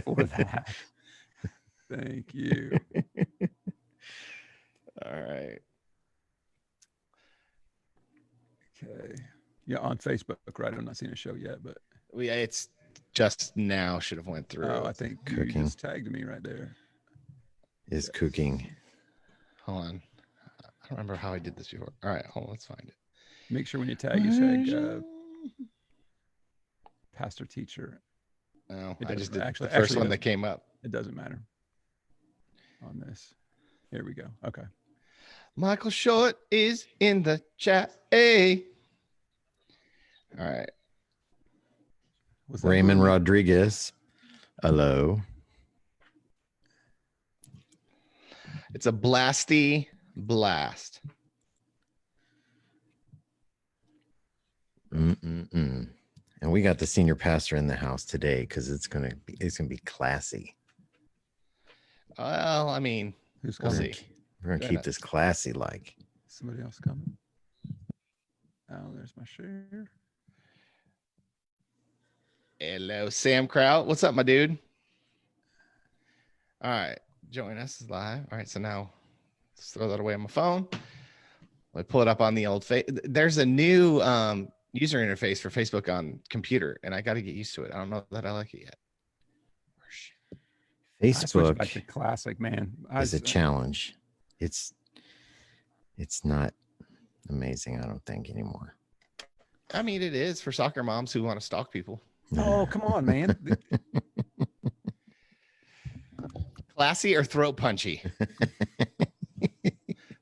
for that. Thank you. All right. Okay. Yeah, on Facebook, right? I'm not seeing a show yet, but It's just now should have went through. oh, I think you Cooking. just tagged me right there. Is cooking. Hold on. I don't remember how I did this before. All right, hold on, let's find it. Make sure when you tag, you tag pastor teacher. No, It I just doesn't- did actually- the first actually one it that came up. It doesn't matter on this. Here we go. Okay. Michael Short is in the chat. Hey. All right. Was that Raymond who- Rodriguez. Hello. It's a blasty blast. Mm-mm-mm. And we got the senior pastor in the house today because it's gonna be classy. Well, I mean, Who's we'll coming? see. We're gonna Go keep ahead. this classy like. Somebody else coming? Oh, there's my share. Hello, Sam Kraut. What's up, my dude? All right. Join us live. All right. So now let's throw that away on my phone. I pull it up on the old there's a new user interface for Facebook on computer, and I got to get used to it. I don't know that I like it yet. I switched back Facebook to classic, man. is a challenge. It's not amazing, I don't think, anymore. I mean, it is for soccer moms who want to stalk people. Oh, come on, man. Classy or throat punchy?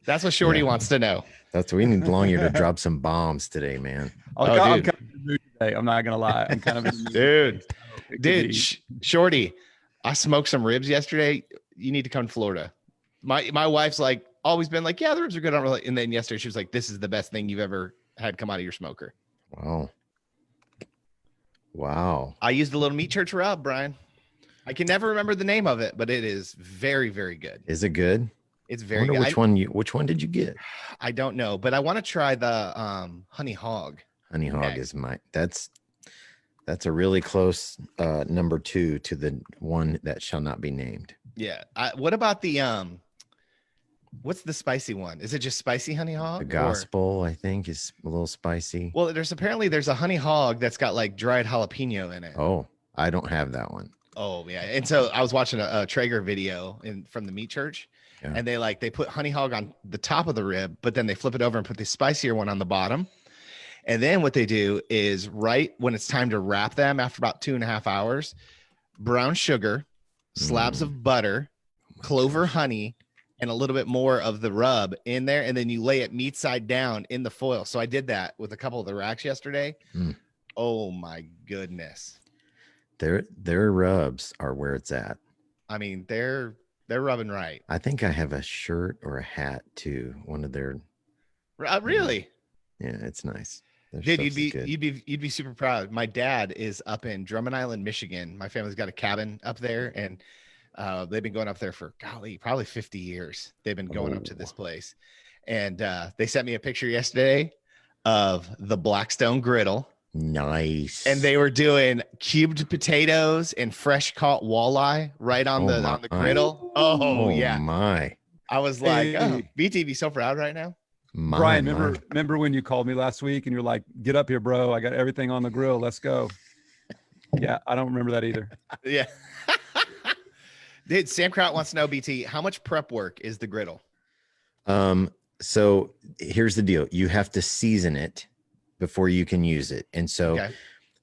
That's what Shorty wants to know. That's we need Longyear to drop some bombs today, man. I'm dude. kind of in the mood today. I'm not gonna lie. I'm kind of in the mood Dude. today, so it could Dude, be- Shorty, I smoked some ribs yesterday. You need to come to Florida. My wife's like always been like, yeah, the ribs are good. I don't really. And then yesterday she was like, this is the best thing you've ever had come out of your smoker. Wow. I used a little meat church rub, Brian. I can never remember the name of it, but it is very, very good. Is it good? It's I very wonder good. which one did you get? I don't know, but I want to try the honey hog. Honey hog Okay. is that's a really close number 2 to the one that shall not be named. Yeah. What about the what's the spicy one? Is it just spicy honey hog? The or- gospel, I think, is a little spicy. Well, there's a honey hog that's got like dried jalapeno in it. Oh, I don't have that one. Oh yeah. And so I was watching a Traeger video from the meat church, Yeah. and they put honey hog on the top of the rib, but then they flip it over and put the spicier one on the bottom. And then what they do is right when it's time to wrap them after about 2.5 hours, brown sugar, slabs of butter, clover honey, and a little bit more of the rub in there. And then you lay it meat side down in the foil. So I did that with a couple of the racks yesterday. Mm. Oh my goodness. Their rubs are where it's at. I mean, they're rubbing right. I think I have a shirt or a hat too. One of their Really? yeah, it's nice. Their Dude, stuff's good. you'd be super proud. My dad is up in Drummond Island, Michigan. My family's got a cabin up there, and they've been going up there for probably 50 years. They've been going up to this place, and they sent me a picture yesterday of the Blackstone griddle, Nice. and they were doing cubed potatoes and fresh caught walleye right on Oh the my. griddle. Oh yeah, my. I was like, oh, Hey. BT be so proud right now. My, Brian, my. remember when you called me last week and you're like, "Get up here, bro! I got everything on the grill. Let's go." Yeah, I don't remember that either. Yeah. Dude, Sam Kraut wants to know, BT, how much prep work is the griddle? So here's the deal. You have to season it before you can use it. And so Okay.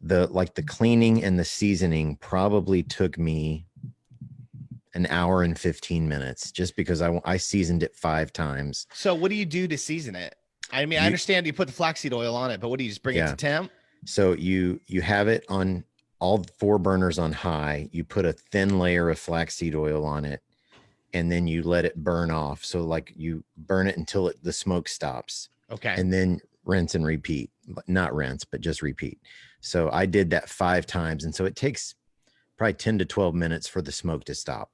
the cleaning and the seasoning probably took me an hour and 15 minutes just because I seasoned it 5 times. So what do you do to season it? I mean, I understand you put the flaxseed oil on it, but what do you just bring it Yeah. to temp? So you have it on all 4 burners on high. You put a thin layer of flaxseed oil on it, and then you let it burn off. So like you burn it until the smoke stops, Okay. and then rinse and repeat. Not rinse, but just repeat. So I did that 5 times, and so it takes probably 10 to 12 minutes for the smoke to stop.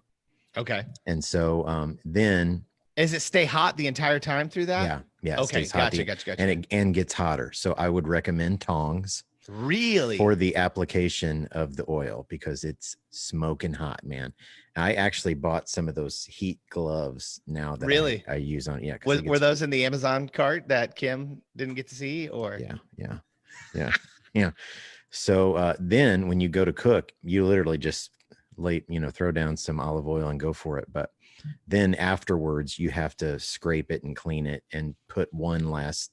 Okay. And so then Does it stay hot the entire time through that? yeah, it Okay. stays hot Gotcha. and it gets hotter. So I would recommend tongs. Really? for the application of the oil because it's smoking hot, man. I actually bought some of those heat gloves now that Really? I use on. Yeah. 'cause it Were gets- those in the Amazon cart that Kim didn't get to see, or? Yeah. So then when you go to cook, you literally just throw down some olive oil and go for it. But then afterwards, you have to scrape it and clean it and put one last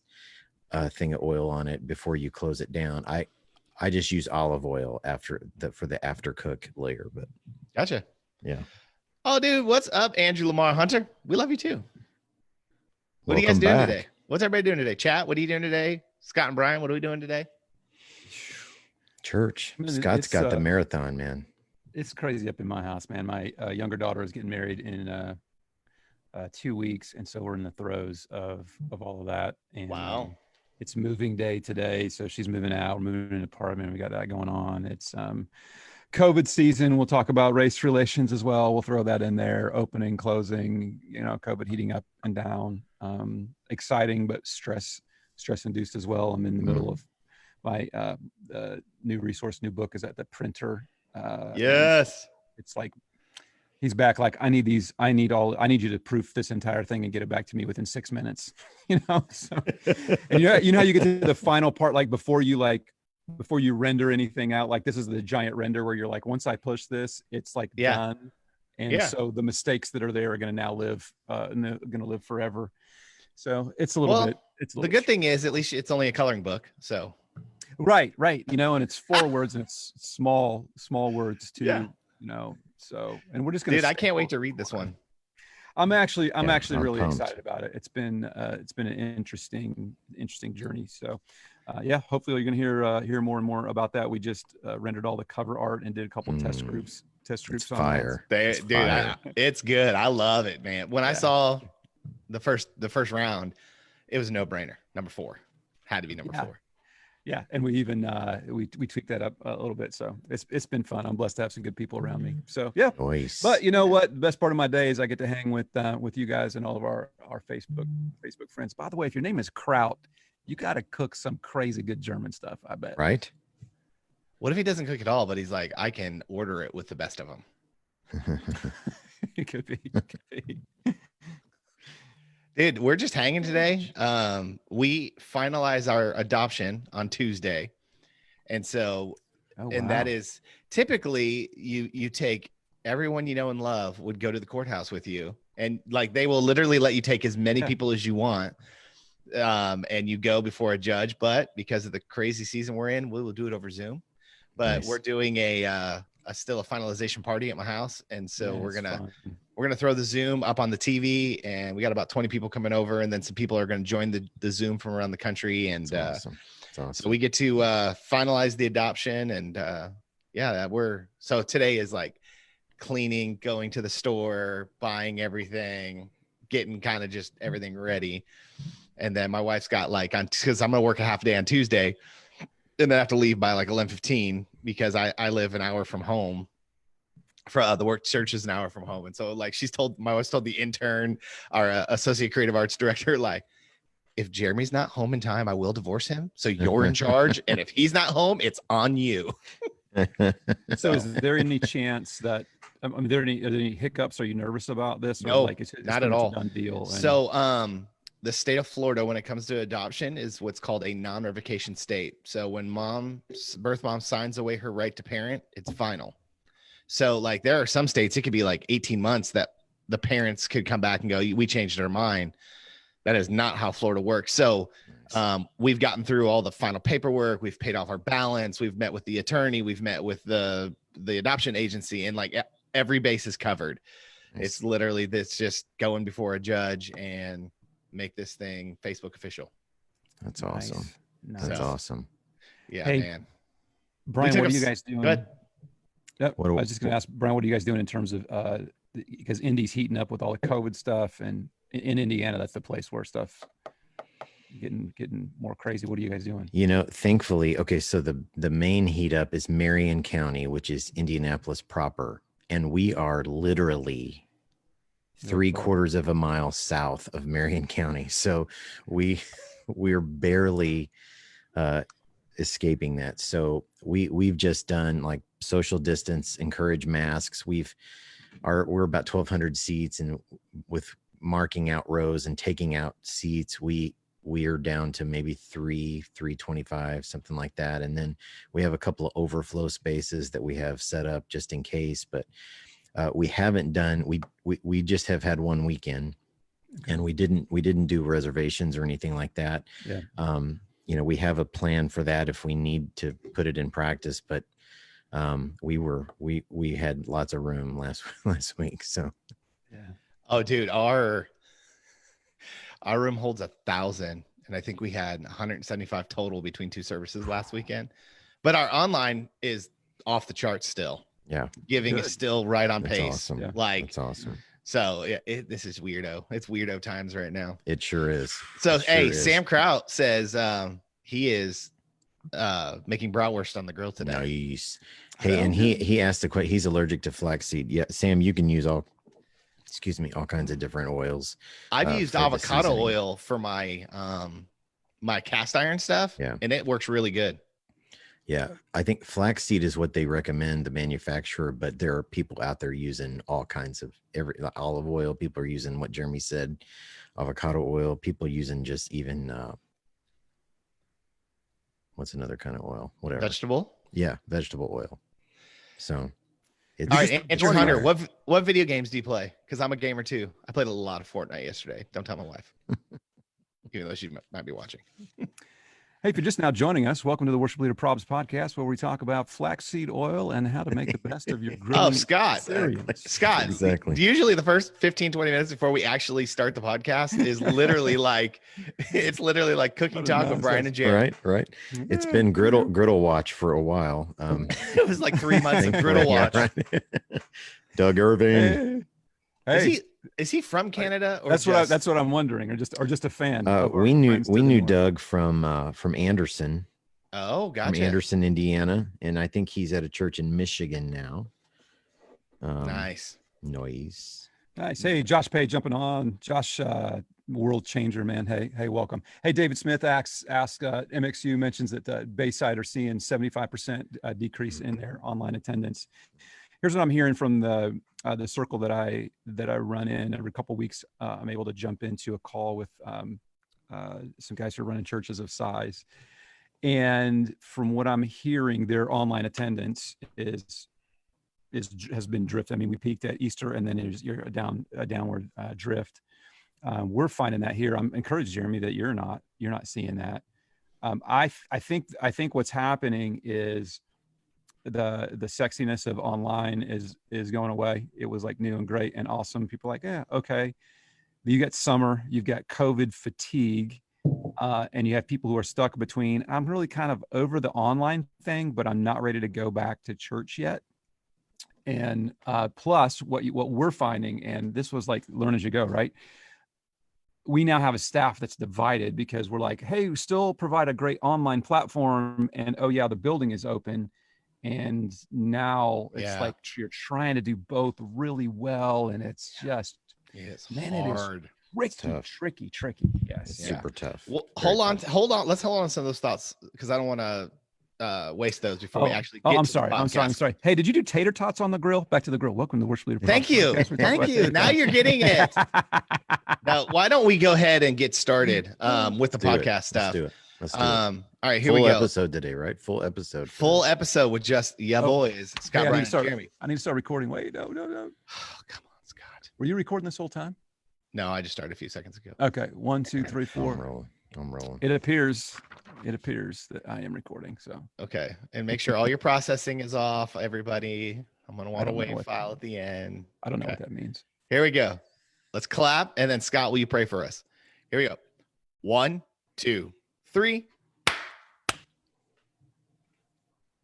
thing of oil on it before you close it down. I just use olive oil for the after cook layer. But Gotcha. yeah. Oh, dude, what's up, Andrew Lamar Hunter? We love you too. What are you guys Welcome doing back. today? What's everybody doing today? Chat, what are you doing today? Scott and Brian, what are we doing today? Church. I mean, Scott's it's, got the marathon, man. It's crazy up in my house, man. My younger daughter is getting married in 2 weeks, and so we're in the throes of all of that. And Wow. it's moving day today, so she's moving out. We're moving in an apartment. We got that going on. It's COVID season. We'll talk about race relations as well. We'll throw that in there. Opening, closing. COVID heating up and down. Exciting, but stress induced as well. I'm in the middle of my new book is at the printer. Yes. It's like he's back. Like, I need you to proof this entire thing and get it back to me within 6 minutes. So, and you know how you get to the final part, like before you render anything out, like this is the giant render where you're like, once I push this, it's like done. And so the mistakes that are there are going to now live, going to live forever. So it's a little bit. The good thing is at least it's only a coloring book. So. Right. And it's 4 words and it's small words too, so, and we're just going to, dude, I can't wait to read this one. I'm actually I'm really pumped. excited about it. It's been an interesting journey. So, hopefully you're going to hear more and more about that. We just rendered all the cover art and did a couple test groups It's on fire. that. Dude, it's good. I love it, man. When I saw the first round, it was a no-brainer. Number 4 had to be number 4. Yeah, and we even we tweaked that up a little bit. So it's been fun. I'm blessed to have some good people around me. So yeah. Nice. But you know what? The best part of my day is I get to hang with you guys and all of our Facebook friends. By the way, if your name is Kraut, you got to cook some crazy good German stuff, I bet. Right? What if he doesn't cook at all, but he's like, I can order it with the best of them? It could be. Dude, we're just hanging today. We finalize our adoption on Tuesday. And so, that is typically you take everyone you know and love would go to the courthouse with you. And like, they will literally let you take as many people as you want. And you go before a judge, but because of the crazy season we're in, we will do it over Zoom. But Nice. we're doing still a finalization party at my house. And so Yeah, we're it's going to, fun. we're going to throw the Zoom up on the TV, and we got about 20 people coming over, and then some people are going to join the Zoom from around the country. And That's awesome. It's awesome. so we get to finalize the adoption. And so today is like cleaning, going to the store, buying everything, getting kind of just everything ready. And then my wife's got because I'm going to work a half day on Tuesday and then I have to leave by like 11:15 because I live an hour from home. For the work church is an hour from home. And so like my wife's told the intern, our associate creative arts director, like, if Jeremy's not home in time, I will divorce him. So you're in charge. And if he's not home, it's on you. So is there any chance that, are there any hiccups? Are you nervous about this? Or No, it's not at all. A done deal. So the state of Florida, when it comes to adoption, is what's called a non-revocation state. So when birth mom signs away her right to parent, it's final. So like there are some states, it could be like 18 months that the parents could come back and go, we changed our mind. That is not how Florida works. So we've gotten through all the final paperwork. We've paid off our balance. We've met with the attorney. We've met with the adoption agency, and like every base is covered. Nice. It's literally this just going before a judge and make this thing Facebook official. That's awesome. Nice. That's awesome. Yeah, Hey, man. Brian, took what are you us- guys doing? Go ahead. Yep. What I do- was just going to ask Brian, what are you guys doing in terms of because Indy's heating up with all the COVID stuff, and in Indiana, that's the place where stuff getting more crazy. What are you guys doing? Thankfully, okay, so the main heat up is Marion County, which is Indianapolis proper, and we are literally 3/4 of a mile south of Marion County. So we're barely escaping that. So we've just done like social distance, encourage masks. We're about 1,200 seats, and with marking out rows and taking out seats, we are down to maybe 325, something like that. And then we have a couple of overflow spaces that we have set up just in case, but we haven't done, we just have had one weekend, and we didn't do reservations or anything like that. Yeah. We have a plan for that if we need to put it in practice, but we had lots of room last week. So Yeah. Oh, dude, our room holds 1,000, and I think we had 175 total between two services last weekend. But our online is off the charts still. Yeah, Giving Good. is still right on that's pace. awesome. Yeah. Like, That's awesome. so yeah, this is weirdo. It's weirdo times right now. It sure is. So It sure hey, is. Sam Kraut says he is making bratwurst on the grill today. Nice. Hey, and he asked the question. He's allergic to flaxseed. Yeah, Sam, you can use all kinds of different oils. I've used for the avocado seasoning. oil for my my cast iron stuff. Yeah. And it works really good. Yeah, I think flaxseed is what they recommend, the manufacturer, but there are people out there using all kinds of olive oil. People are using what Jeremy said, avocado oil. People using just even what's another kind of oil? Whatever. Vegetable. Yeah, vegetable oil. So it's All right, just Andrew Hunter, fire. what video games do you play? Because I'm a gamer too. I played a lot of Fortnite yesterday. Don't tell my wife. Even though she might be watching. Hey, if you're just now joining us, welcome to the Worship Leader Probs podcast, where we talk about flaxseed oil and how to make the best of your grilling. Oh, Scott. experience. Scott, Exactly. usually the first 15, 20 minutes before we actually start the podcast is literally like, it's literally like cooking What a talk with Brian and Jerry. Right. It's been griddle watch for a while. It was like 3 months of griddle Yeah, watch. right. Doug Irving. Hey, Is he from Canada? Or that's just- what I'm wondering, or just a fan. of our We knew friends to the north. Doug from Anderson, Oh, from gotcha. Anderson, Indiana, and I think he's at a church in Michigan now. Nice. Noise. Nice. Hey, Josh Pay jumping on. Josh, world changer, man. Hey, welcome. Hey, David Smith asks MXU mentions that Bayside are seeing 75% decrease in their online attendance. Here's what I'm hearing from the circle that I run in every couple of weeks. I'm able to jump into a call with some guys who are running churches of size, and from what I'm hearing, their online attendance has been drift. I mean, we peaked at Easter, and then you're a downward drift. We're finding that here. I'm encouraged, Jeremy, that you're not seeing that. I think what's happening is the sexiness of online is going away. It was like new and great and awesome. People are like, yeah, okay. You got summer, you've got COVID fatigue, and you have people who are stuck between, I'm really kind of over the online thing, but I'm not ready to go back to church yet. And plus what we're finding, and this was like learn as you go, right? We now have a staff that's divided because we're like, hey, we still provide a great online platform, and oh yeah, the building is open. And now it's like you're trying to do both really well, and it's just It's Man, it is hard. tricky. Yes. It's Yeah. super tough. Well, Very hold on. tough. Let's hold on to some of those thoughts because I don't want to waste those before we actually get I'm to the sorry. I'm podcast. sorry. Hey, did you do tater tots on the grill? Back to the grill. Welcome to the Worship Leader. Thank you. Podcast. We talk Thank about you. tater Now tots. you're getting it. Now, why don't we go ahead and get started with the Let's do it. podcast stuff? Let's do it. All right, here Full we go. episode today, right? Full episode. Full episode with just boys, Scott, Hey, Brian, and Jeremy. I need to start recording. Wait, no. Oh, come on, Scott. Were you recording this whole time? No, I just started a few seconds ago. Okay. 1, 2, 3, I'm 4. rolling. It appears that I am recording. So Okay, and make sure all your processing is off, everybody. I'm gonna want a don't know wave what file at the end. I don't know Okay. what that means. Here we go. Let's clap, and then Scott, will you pray for us? Here we go. 1, 2, 3.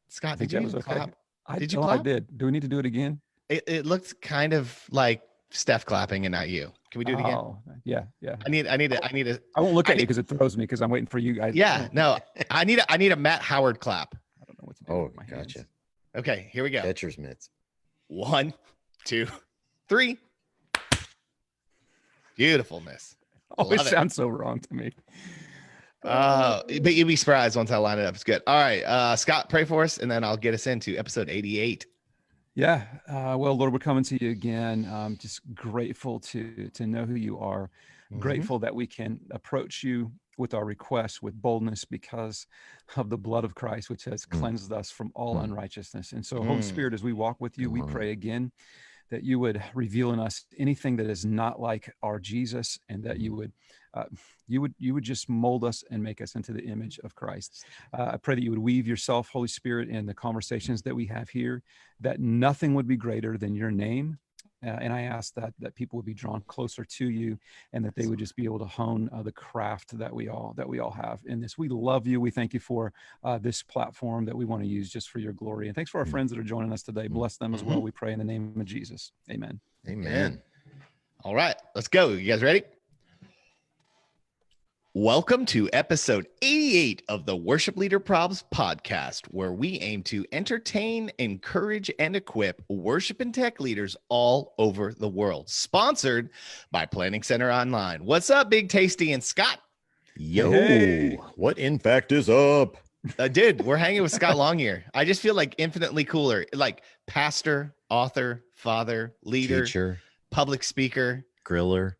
Scott, think did you that was okay. clap? I Did you thought I clap? did. Do we need to do it again? It looked kind of like Steph clapping and not you. Can we do it again? Oh, yeah. I need a I won't look I at you because it throws me because I'm waiting for you guys. yeah, no. I need a Matt Howard clap. I don't know what to do. Oh, with my hands. gotcha. Okay, here we go. Catcher's mitts. 1, 2, 3. Beautifulness. Always Love it. sounds so wrong to me. But you'd be surprised once I line it up. It's good. All right. Scott, pray for us, and then I'll get us into episode 88. Yeah. Well, Lord, we're coming to you again. Just grateful to know who you are. Grateful that we can approach you with our requests with boldness because of the blood of Christ, which has cleansed us from all unrighteousness. And so, Holy Spirit, as we walk with you, we pray again that you would reveal in us anything that is not like our Jesus, and that you would just mold us and make us into the image of Christ. I pray that you would weave yourself, Holy Spirit, in the conversations that we have here, that nothing would be greater than your name. And I ask that people would be drawn closer to you, and that they would just be able to hone the craft that we all have in this. We love you. We thank you for this platform that we want to use just for your glory. And thanks for our friends that are joining us today. Bless them as well. We pray in the name of Jesus. Amen. Amen. All right, let's go. You guys ready? Welcome to episode 88 of the Worship Leader Probs podcast, where we aim to entertain, encourage, and equip worship and tech leaders all over the world. Sponsored by Planning Center Online. What's up, Big Tasty and Scott? Yo, Hey. what in fact is up? Dude, we're hanging with Scott Longyear. I just feel like infinitely cooler. Like pastor, author, father, leader, Teacher, public speaker, griller,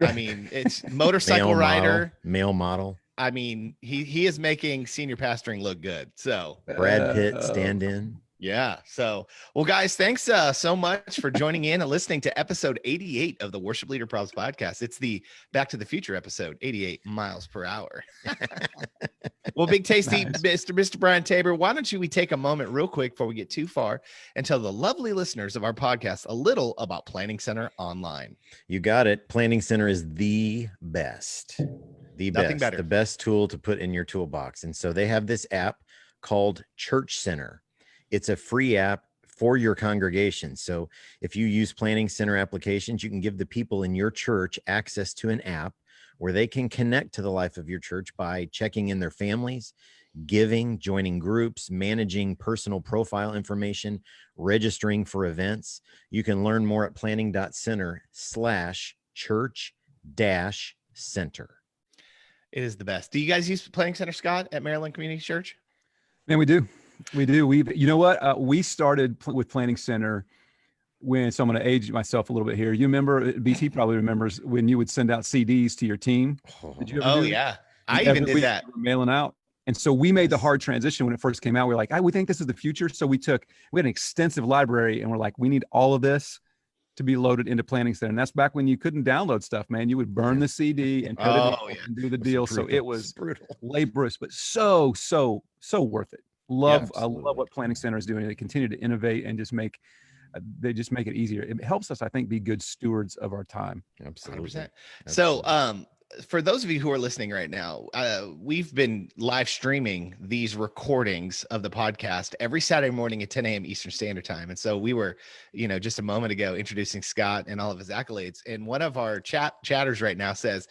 I mean, it's motorcycle rider. male model, I mean, he is making senior pastoring look good. So Brad Pitt stand-in. yeah. So, well, guys, thanks so much for joining in and listening to episode 88 of the Worship Leader Probs podcast. It's the Back to the Future episode, 88 miles per hour. Well, Big Tasty, Nice. Mr. Brian Tabor, why don't we take a moment real quick before we get too far and tell the lovely listeners of our podcast a little about Planning Center Online. You got it. Planning Center is the best. Nothing better. The best tool to put in your toolbox. And so they have this app called Church Center. It's a free app for your congregation. So if you use Planning Center applications, you can give the people in your church access to an app where they can connect to the life of your church by checking in their families, giving, joining groups, managing personal profile information, registering for events. You can learn more at planning.center/church-center. It is the best. Do you guys use Planning Center, Scott, at Maryland Community Church? Man, we do. You know what? We started with Planning Center when, so I'm going to age myself a little bit here. You remember, BT probably remembers when you would send out CDs to your team. Did you ever Oh, do that? yeah. I Every even did week that. we were mailing out. And so we made the hard transition when it first came out. We were like, we think this is the future. So we had an extensive library, and we're like, we need all of this to be loaded into Planning Center. And that's back when you couldn't download stuff, man. You would burn the CD and put it in and do the deal. So it was brutal. laborious, but so worth it. I love absolutely. what Planning Center is doing. They continue to innovate and just make it easier. It helps us, I think, be good stewards of our time. Absolutely. 100%. So, for those of you who are listening right now, we've been live streaming these recordings of the podcast every Saturday morning at 10 a.m. Eastern Standard Time. And so we were, just a moment ago introducing Scott and all of his accolades. And one of our chatters right now says,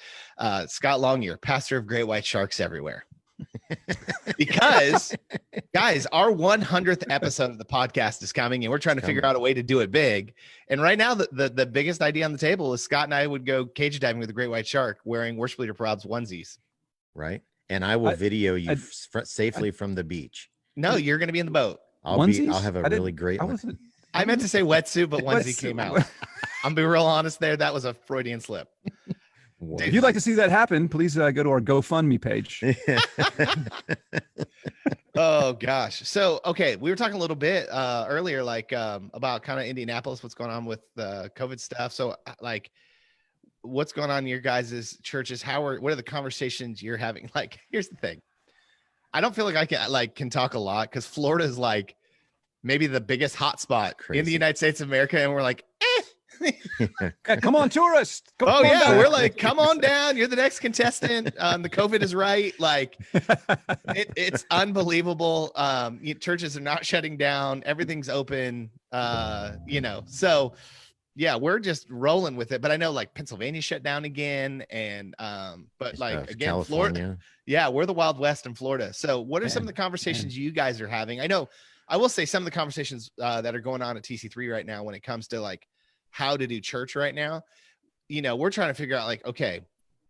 Scott Longyear, pastor of Great White Sharks everywhere. Because guys, our 100th episode of the podcast is coming, and we're trying to figure out a way to do it big. And right now, the biggest idea on the table is Scott and I would go cage diving with the Great White Shark wearing Worship Leader Probs onesies. Right. And I will video you safely from the beach. No, you're going to be in the boat. I'll have a really great one. I meant to say wetsuit, but onesie came out. I'm be real honest there. That was a Freudian slip. If you'd like to see that happen, please go to our GoFundMe page. Oh gosh. So, okay. We were talking a little bit earlier, about kind of Indianapolis, what's going on with COVID stuff. So what's going on in your guys' churches? What are the conversations you're having? Here's the thing. I don't feel like I can talk a lot because Florida is maybe the biggest hotspot in the United States of America. And we're like, Yeah, come on, tourists. We're like, come on down. You're the next contestant. The COVID is right. It's unbelievable. Churches are not shutting down. Everything's open. So yeah, we're just rolling with it. But I know Pennsylvania shut down again. And again, California. Florida. Yeah, we're the Wild West in Florida. So what are some of the conversations you guys are having? I know I will say some of the conversations that are going on at TC3 right now when it comes to how to do church right now, we're trying to figure out okay,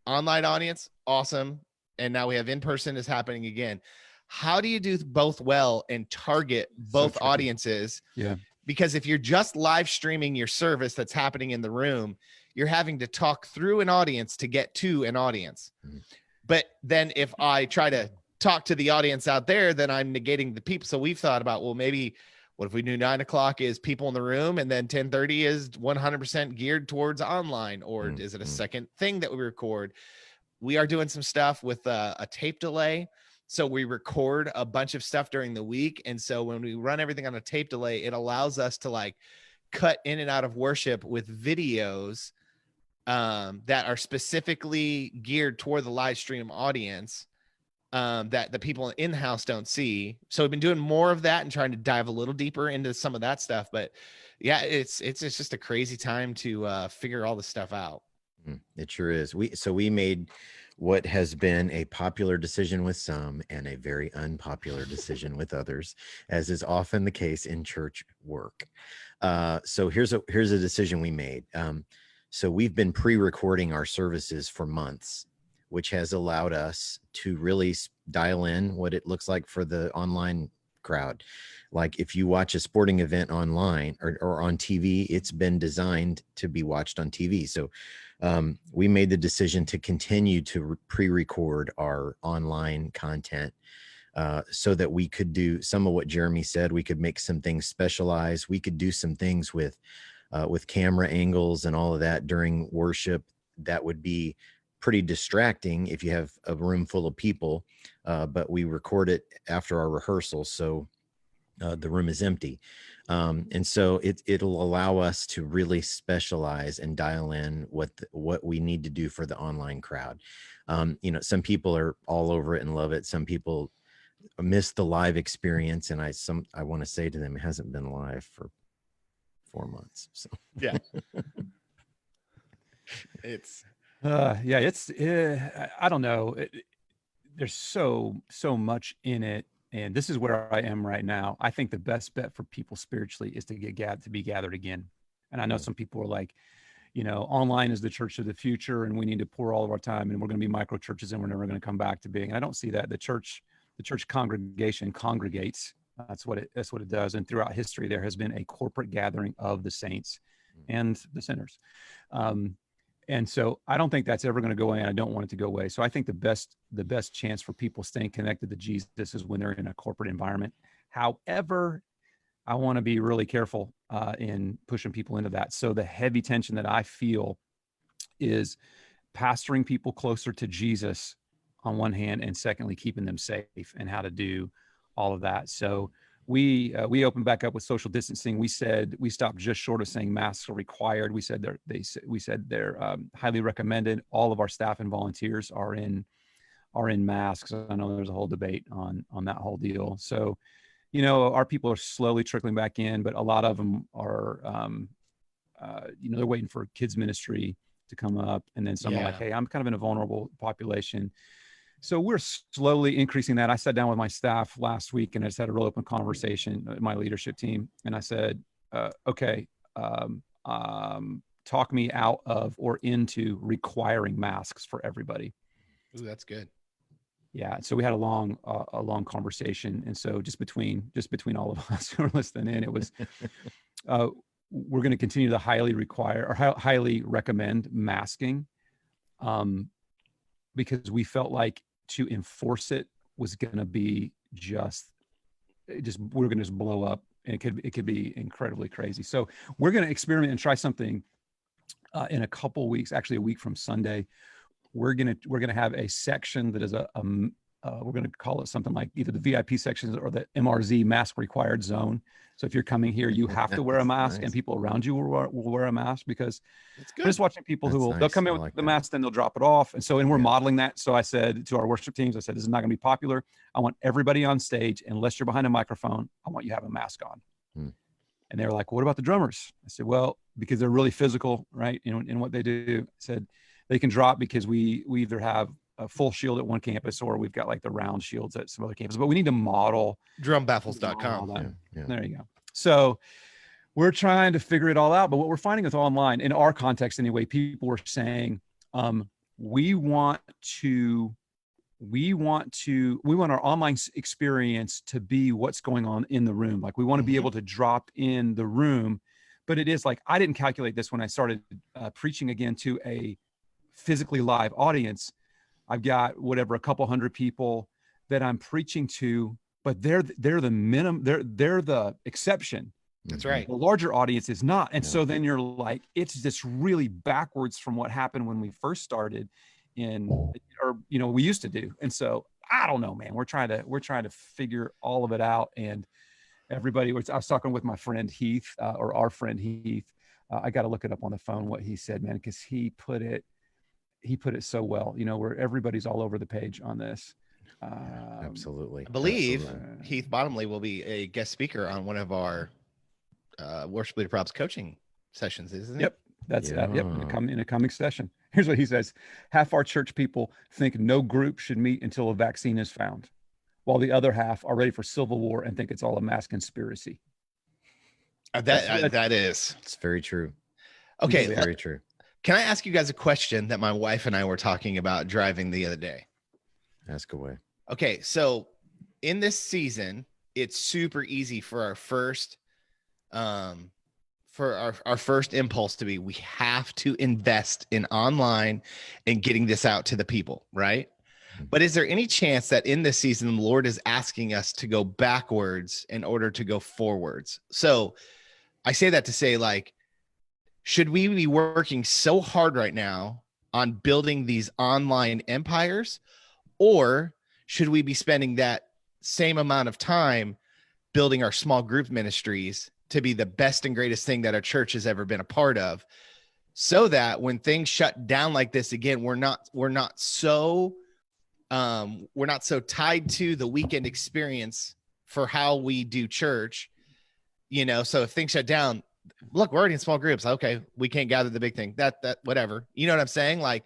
online audience, awesome. and now we have in-person is happening again. How do you do both well and target both tricky. audiences? Yeah. Because if you're just live streaming your service that's happening in the room, you're having to talk through an audience to get to an audience. Mhm. But then if I try to talk to the audience out there, then I'm negating the people. So we've thought about, well, maybe what if we do 9 o'clock is people in the room, and then 10:30 is 100% geared towards online, or is it a second thing that we record? We are doing some stuff with a tape delay. So we record a bunch of stuff during the week. And so when we run everything on a tape delay, it allows us to like cut in and out of worship with videos that are specifically geared toward the live stream audience, that the people in the house don't see. So we've been doing more of that and trying to dive a little deeper into some of that stuff. But yeah, it's just a crazy time to figure all this stuff out. It sure is. We made what has been a popular decision with some and a very unpopular decision with others, as is often the case in church work. So here's a decision we made. So we've been pre-recording our services for months, which has allowed us to really dial in what it looks like for the online crowd. Like if you watch a sporting event online or on TV, it's been designed to be watched on TV. So we made the decision to continue to pre-record our online content so that we could do some of what Jeremy said. We could make some things specialized. We could do some things with camera angles and all of that during worship that would be pretty distracting if you have a room full of people, but we record it after our rehearsal, so the room is empty. And so it'll allow us to really specialize and dial in what we need to do for the online crowd. Some people are all over it and love it. Some people miss the live experience, and I want to say to them, it hasn't been live for 4 months. So yeah, it's I don't know. There's so much in it. And this is where I am right now. I think the best bet for people spiritually is to be gathered again. And I know some people are like, online is the church of the future, and we need to pour all of our time, and we're going to be micro churches, and we're never going to come back to being. And I don't see that. The church congregation congregates. That's what it does. And throughout history, there has been a corporate gathering of the saints and the sinners. And so I don't think that's ever going to go away, and I don't want it to go away. So I think the best chance for people staying connected to Jesus is when they're in a corporate environment. However, I want to be really careful in pushing people into that. So the heavy tension that I feel is pastoring people closer to Jesus on one hand, and secondly, keeping them safe, and how to do all of that. So we opened back up with social distancing. We said we stopped just short of saying masks are required. We said they're highly recommended. All of our staff and volunteers are in masks. I know there's a whole debate on that whole deal. So, our people are slowly trickling back in, but a lot of them are, they're waiting for kids ministry to come up, and then some are like, hey, I'm kind of in a vulnerable population. So we're slowly increasing that. I sat down with my staff last week, and I just had a real open conversation, my leadership team. And I said, okay, talk me out of or into requiring masks for everybody. Ooh, that's good. Yeah. So we had a long conversation. And so just between all of us who are listening in, it was, we're going to continue to highly recommend masking, because we felt like to enforce it was going to be we're going to just blow up, and it could be incredibly crazy. So we're going to experiment and try something in a couple weeks, actually a week from Sunday. We're going to have a section that is we're going to call it something like either the VIP sections or the MRZ mask required zone. So if you're coming here, you have to wear a mask, and people around you will wear a mask, because I'm just watching people they'll come in with the mask, then they'll drop it off. And so, and we're modeling that. So I said to our worship teams, this is not going to be popular. I want everybody on stage, unless you're behind a microphone, I want you to have a mask on. And they were like, what about the drummers? I said, well, because they're really physical, right? In what they do. I said, they can drop because we either have a full shield at one campus, or we've got like the round shields at some other campus, but we need to model drumbaffles.com. There you go. So we're trying to figure it all out. But what we're finding with online, in our context anyway, people were saying, we want to we want our online experience to be what's going on in the room. Like we want to be Mhm. able to drop in the room, but it is like, I didn't calculate this when I started preaching again to a physically live audience. I've got whatever, a couple hundred people that I'm preaching to, but they're the minimum, they're the exception. That's Mhm. right. The larger audience is not. And No. so then you're like, it's just really backwards from what happened when we first started we used to do. And so I don't know, man, we're trying to figure all of it out. And everybody I was talking with my friend Heath, or our friend Heath. I got to look it up on the phone, what he said, man, because he put it so well, where everybody's all over the page on this. Absolutely. I believe Absolutely. Heath Bottomley will be a guest speaker on one of our Worship Leader Props coaching sessions, isn't it? Yep. That's Yeah. in a coming session. Here's what he says: half our church people think no group should meet until a vaccine is found, while the other half are ready for civil war and think it's all a mass conspiracy. That is It's very true. okay. Yeah. Very true. Can I ask you guys a question that my wife and I were talking about driving the other day? Ask away. Okay, so in this season, it's super easy for our first our first impulse to be, we have to invest in online and getting this out to the people, right? But is there any chance that in this season the Lord is asking us to go backwards in order to go forwards? So I say that to say, like, should we be working so hard right now on building these online empires, or should we be spending that same amount of time building our small group ministries to be the best and greatest thing that our church has ever been a part of, so that when things shut down like this again, we're not so tied to the weekend experience for how we do church, so if things shut down, look, we're already in small groups. Okay, we can't gather the big thing, that whatever, you know what I'm saying? Like,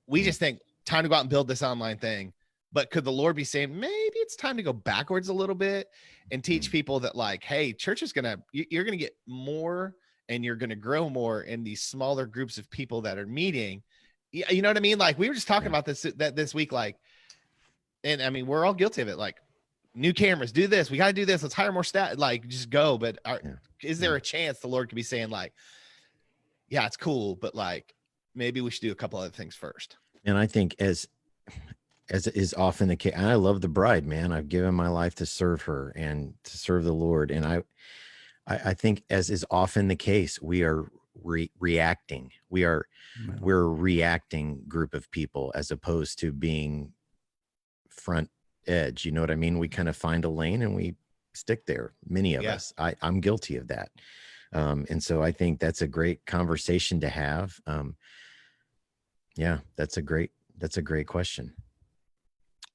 we just think time to go out and build this online thing. But could the Lord be saying, maybe it's time to go backwards a little bit and teach people that, like, hey, church is you're going to get more and you're going to grow more in these smaller groups of people that are meeting. You know what I mean? Like, we were just talking about this week, like, and I mean, we're all guilty of it. Like, new cameras, do this. We got to do this. Let's hire more staff. Like, just go. But is there a chance the Lord could be saying, like, yeah, it's cool, but like, maybe we should do a couple other things first? And I think as is often the case, I love the bride, man. I've given my life to serve her and to serve the Lord. And I think, as is often the case, we are reacting. We're a reacting group of people as opposed to being front edge. You know what I mean? We kind of find a lane and we stick there. Many of us. I'm guilty of that. And so I think that's a great conversation to have. Yeah, that's a great question.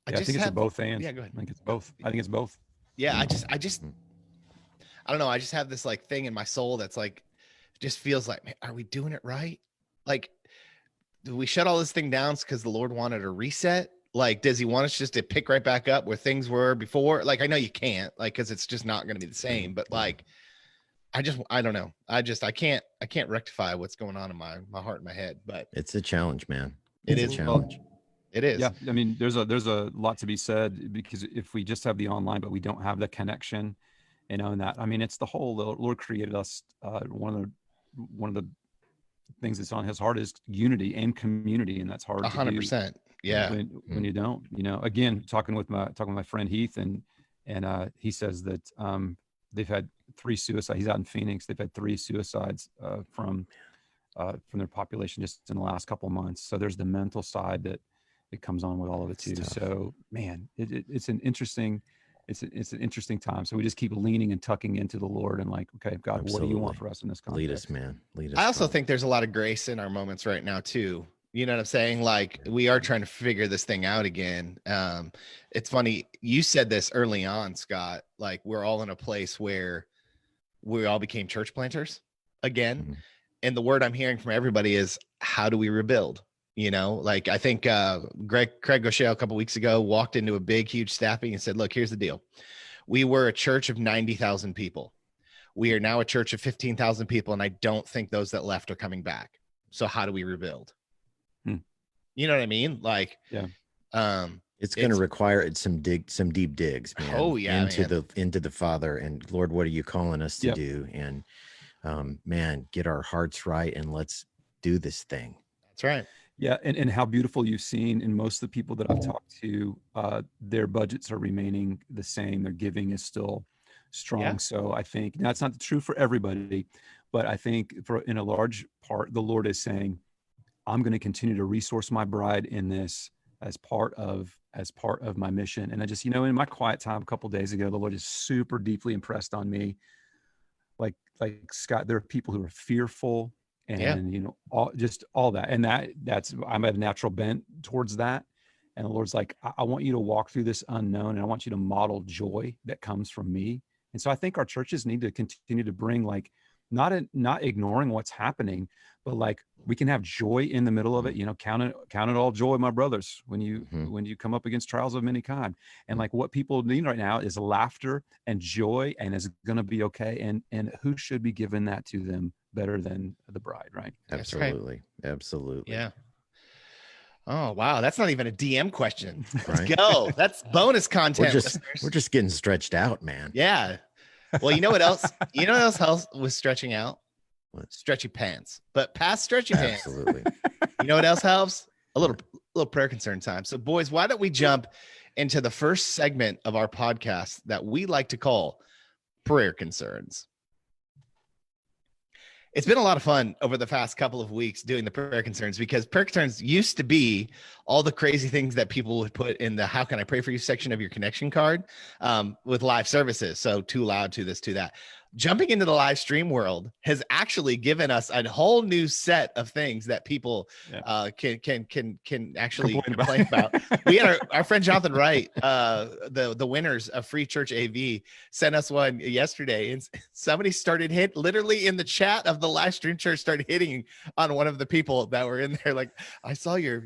I think it's both. And yeah, go ahead. I think it's both. Yeah, I don't know. I just have this like thing in my soul that's like, just feels like, man, are we doing it right? Like, do we shut all this thing down because the Lord wanted a reset? Like, does he want us just to pick right back up where things were before? Like, I know you can't, like, because it's just not going to be the same, but like, I don't know. I can't rectify what's going on in my heart and my head, but it's a challenge, man. It It's is a challenge. It is. Yeah. I mean, there's a lot to be said, because if we just have the online, but we don't have the connection, and that, I mean, it's the whole, the Lord created us. One of the things that's on his heart is unity and community. And that's hard 100%. Yeah. When you don't, again, talking with my friend Heath, and he says that, they've had 3 suicides. He's out in Phoenix. They've had 3 suicides, from their population just in the last couple of months. So there's the mental side that it comes on with all of it too. So man, it's an interesting time. So we just keep leaning and tucking into the Lord and like, okay, God, Absolutely. what do you want for us in this context? Lead us, man. Lead us. I also think there's a lot of grace in our moments right now too. You know what I'm saying? Like, we are trying to figure this thing out again. It's funny. You said this early on, Scott, like, we're all in a place where we all became church planters again. Mhm. And the word I'm hearing from everybody is, how do we rebuild? Like, I think Craig Gaucher a couple weeks ago walked into a big, huge staffing and said, look, here's the deal. We were a church of 90,000 people. We are now a church of 15,000 people. And I don't think those that left are coming back. So how do we rebuild? You know what I mean? Like, yeah. It's going to It's- require some deep digs, man. Oh, yeah, into the Father, and Lord, what are you calling us to Yep. do? And man, get our hearts right and let's do this thing. That's right. Yeah, and how beautiful you've seen in most of the people that I've talked to, their budgets are remaining the same. Their giving is still strong. Yeah. So I think now it's not true for everybody, but I think for in a large part, the Lord is saying, I'm going to continue to resource my bride in this as part of my mission. And I just, in my quiet time a couple days ago, the Lord is super deeply impressed on me. Like Scott, there are people who are fearful and all that. And that's I'm a natural bent towards that. And the Lord's like, I want you to walk through this unknown, and I want you to model joy that comes from me. And so I think our churches need to continue to bring not ignoring what's happening, but we can have joy in the middle of it. Count it all joy, my brothers, when you come up against trials of many kind. And what people need right now is laughter and joy, and it's going to be okay. And who should be giving that to them better than the bride, right? Absolutely. Absolutely. Yeah. Oh, wow. That's not even a DM question. Let's Right? go. That's bonus content. We're just getting stretched out, man. Yeah. Well, you know what else? You know what else helps with stretching out? What? Stretchy pants. But past stretchy pants, Absolutely. you know what else helps? A little prayer concern time. So, boys, why don't we jump into the first segment of our podcast that we like to call prayer concerns? It's been a lot of fun over the past couple of weeks doing the prayer concerns, because prayer concerns used to be all the crazy things that people would put in the "How can I pray for you" section of your connection card with live services. So too loud, to this, to that. Jumping into the live stream world has actually given us a whole new set of things that people can actually complain about. We had our friend Jonathan Wright, the winners of Free Church AV, sent us one yesterday, and somebody started literally in the chat of the live stream church, started hitting on one of the people that were in there. Like, I saw your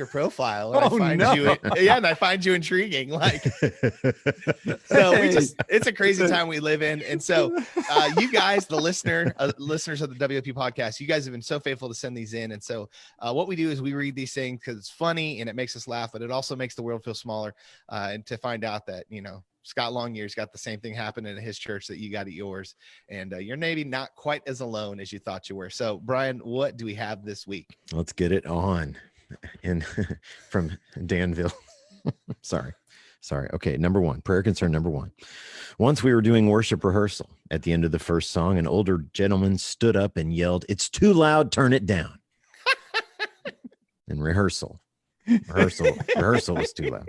profile, and I find you intriguing. So it's a crazy time we live in, and so. You guys, the listeners of the WOP podcast, you guys have been so faithful to send these in. And so what we do is we read these things because it's funny and it makes us laugh, but it also makes the world feel smaller. And to find out that, Scott Longyear's got the same thing happening at his church that you got at yours. And you're maybe not quite as alone as you thought you were. So, Brian, what do we have this week? Let's get it on. And from Danville. Sorry. Okay. Number one, prayer concern number one. Once we were doing worship rehearsal. At the end of the first song, an older gentleman stood up and yelled, "It's too loud, turn it down." And rehearsal was too loud.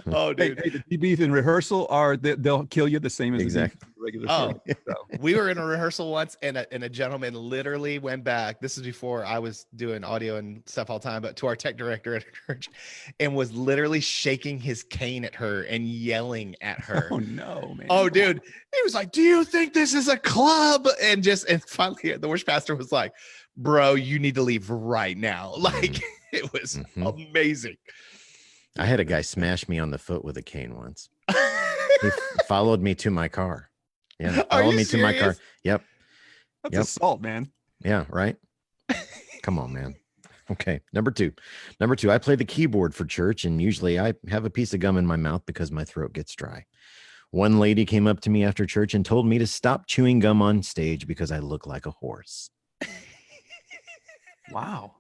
Oh, dude. Hey, the DBs in rehearsal they'll kill you the same as Exactly. the regular Oh, show. So. We were in a rehearsal once, and a gentleman literally went back. This is before I was doing audio and stuff all the time, but to our tech director at church, and was literally shaking his cane at her and yelling at her. Oh no, man. Oh, dude. He was like, "Do you think this is a club?" And finally the worship pastor was like, "Bro, you need to leave right now." Like, it was amazing. I had a guy smash me on the foot with a cane once. He followed me to my car. Yeah. Followed me to my car. Yep. That's assault, man. Yeah. Right. Come on, man. Okay. Number two, I play the keyboard for church, and usually I have a piece of gum in my mouth because my throat gets dry. One lady came up to me after church and told me to stop chewing gum on stage because I look like a horse. Wow.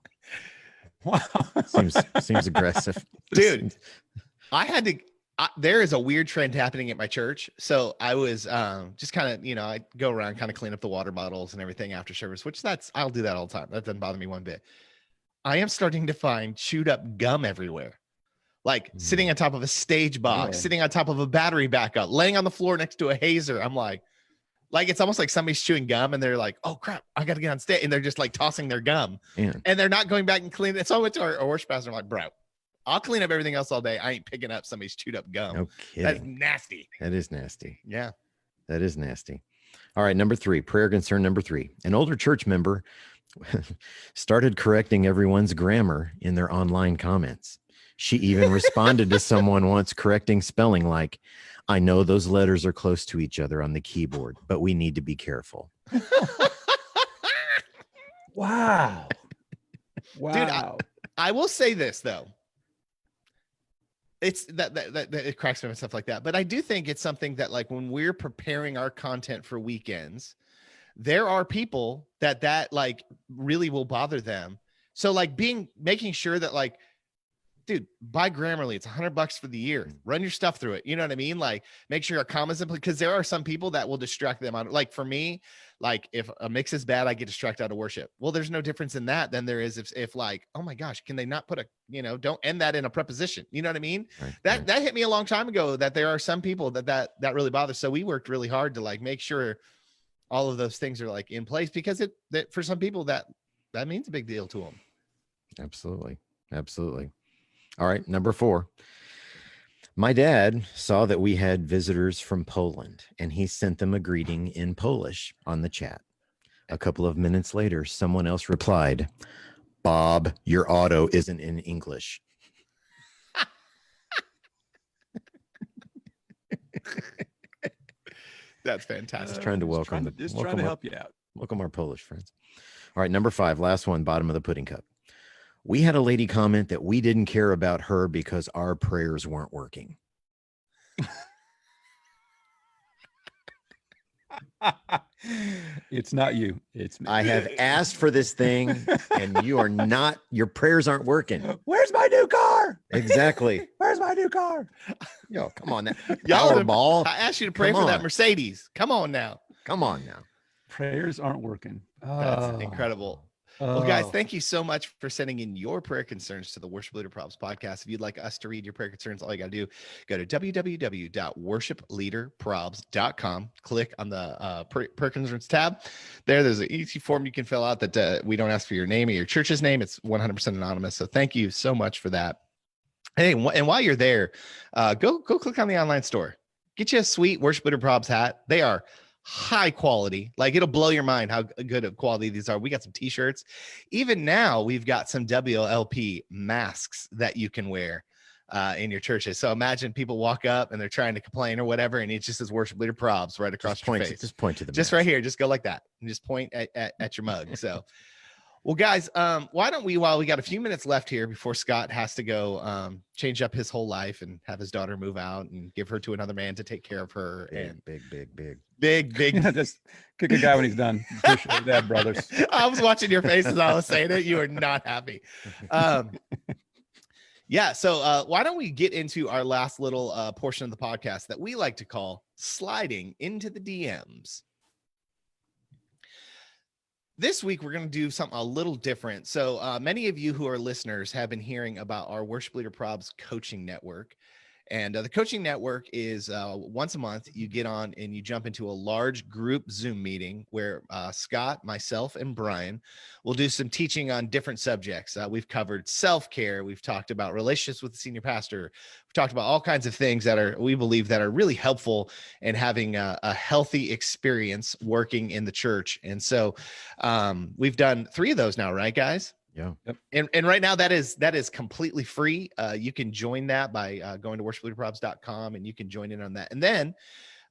Seems aggressive. Dude, there is a weird trend happening at my church. So I was just kind of, I go around, kind of clean up the water bottles and everything after service, which I'll do that all the time. That doesn't bother me one bit. I am starting to find chewed up gum everywhere. Like sitting on top of a stage box, sitting on top of a battery backup, laying on the floor next to a hazer. I'm like it's almost like somebody's chewing gum and they're like, "Oh crap, I got to get on stage." And they're just like tossing their gum and they're not going back and cleaning it. So I went to our worship pastor. I'm like, "Bro, I'll clean up everything else all day. I ain't picking up somebody's chewed up gum." No kidding. That's nasty. That is nasty. Yeah. That is nasty. All right. Number three, prayer concern number three. An older church member started correcting everyone's grammar in their online comments. She even responded to someone once correcting spelling like, "I know those letters are close to each other on the keyboard, but we need to be careful." Wow. Dude, I will say this though. it's that it cracks me up and stuff like that. But I do think it's something that, like, when we're preparing our content for weekends, there are people that like really will bother them. So like making sure that, like, dude, buy Grammarly. It's $100 for the year. Run your stuff through it. You know what I mean? Like, make sure your commas, because there are some people that will distract them on. Like for me, like if a mix is bad, I get distracted out of worship. Well, there's no difference in that than there is if like, oh my gosh, can they not put don't end that in a preposition? You know what I mean? Right. That hit me a long time ago, that there are some people that really bothers. So we worked really hard to like make sure all of those things are like in place, because that for some people that means a big deal to them. Absolutely. All right, number 4. My dad saw that we had visitors from Poland, and he sent them a greeting in Polish on the chat. A couple of minutes later, someone else replied, "Bob, your auto isn't in English." That's fantastic. Just trying to welcome trying to help you out. Welcome our Polish friends. All right, number 5, last one, bottom of the pudding cup. We had a lady comment that we didn't care about her because our prayers weren't working. It's not you. It's me. I have asked for this thing, and your prayers aren't working. Where's my new car? Exactly. Where's my new car? Yo, come on now. Y'all, Powerball. I asked you to pray Come for that on. Mercedes. Come on now. Come on now. Prayers aren't working. That's incredible. Well, guys, Oh. thank you so much for sending in your prayer concerns to the Worship Leader Problems podcast. If you'd like us to read your prayer concerns, all you got to do, go to www.worshipleaderprobs.com. Click on the prayer concerns tab. There's an easy form you can fill out that we don't ask for your name or your church's name. It's 100% anonymous. So thank you so much for that. Hey, and while you're there, go click on the online store. Get you a sweet Worship Leader Probs hat. They are high quality. Like, it'll blow your mind how good of quality these are. We got some t-shirts. Even now, we've got some WLP masks that you can wear in your churches. So imagine people walk up and they're trying to complain or whatever, and it just says Worship Leader Probs right across your face. Just point to the Just mask. right here. Just go like that and just point at your mug. So, well, guys, why don't we, while we got a few minutes left here before Scott has to go change up his whole life and have his daughter move out and give her to another man to take care of her. Big. Big. Just kick a guy when he's done. Appreciate that, brothers. I was watching your face as I was saying it. You are not happy. Yeah. So why don't we get into our last little portion of the podcast that we like to call sliding into the DMs. This week, we're going to do something a little different. So many of you who are listeners have been hearing about our Worship Leader Probs coaching network. And the coaching network is once a month, you get on and you jump into a large group Zoom meeting where Scott, myself, and Brian will do some teaching on different subjects. We've covered self-care. We've talked about relationships with the senior pastor. We've talked about all kinds of things that we believe that are really helpful in having a healthy experience working in the church. And so we've done 3 of those now, right, guys? Yeah. Yep. And right now that is completely free. You can join that by going to worshipleaderprobs.com, and you can join in on that. And then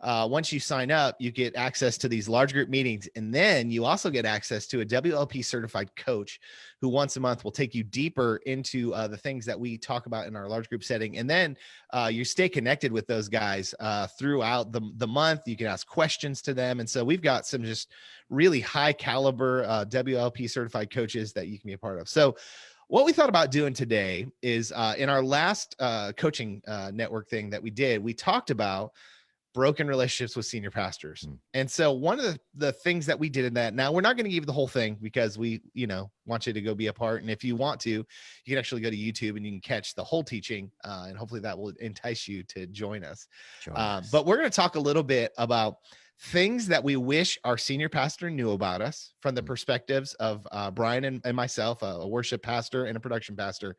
once you sign up, you get access to these large group meetings. And then you also get access to a WLP certified coach who once a month will take you deeper into the things that we talk about in our large group setting. And then you stay connected with those guys throughout the month. You can ask questions to them. And so we've got some just really high caliber WLP certified coaches that you can be a part of. So what we thought about doing today is in our last coaching network thing that we did, we talked about broken relationships with senior pastors. And so one of the things that we did in that, now we're not going to give you the whole thing because we, want you to go be a part. And if you want to, you can actually go to YouTube and you can catch the whole teaching. And hopefully that will entice you to join us. But we're going to talk a little bit about things that we wish our senior pastor knew about us from the perspectives of Brian and myself, a worship pastor and a production pastor.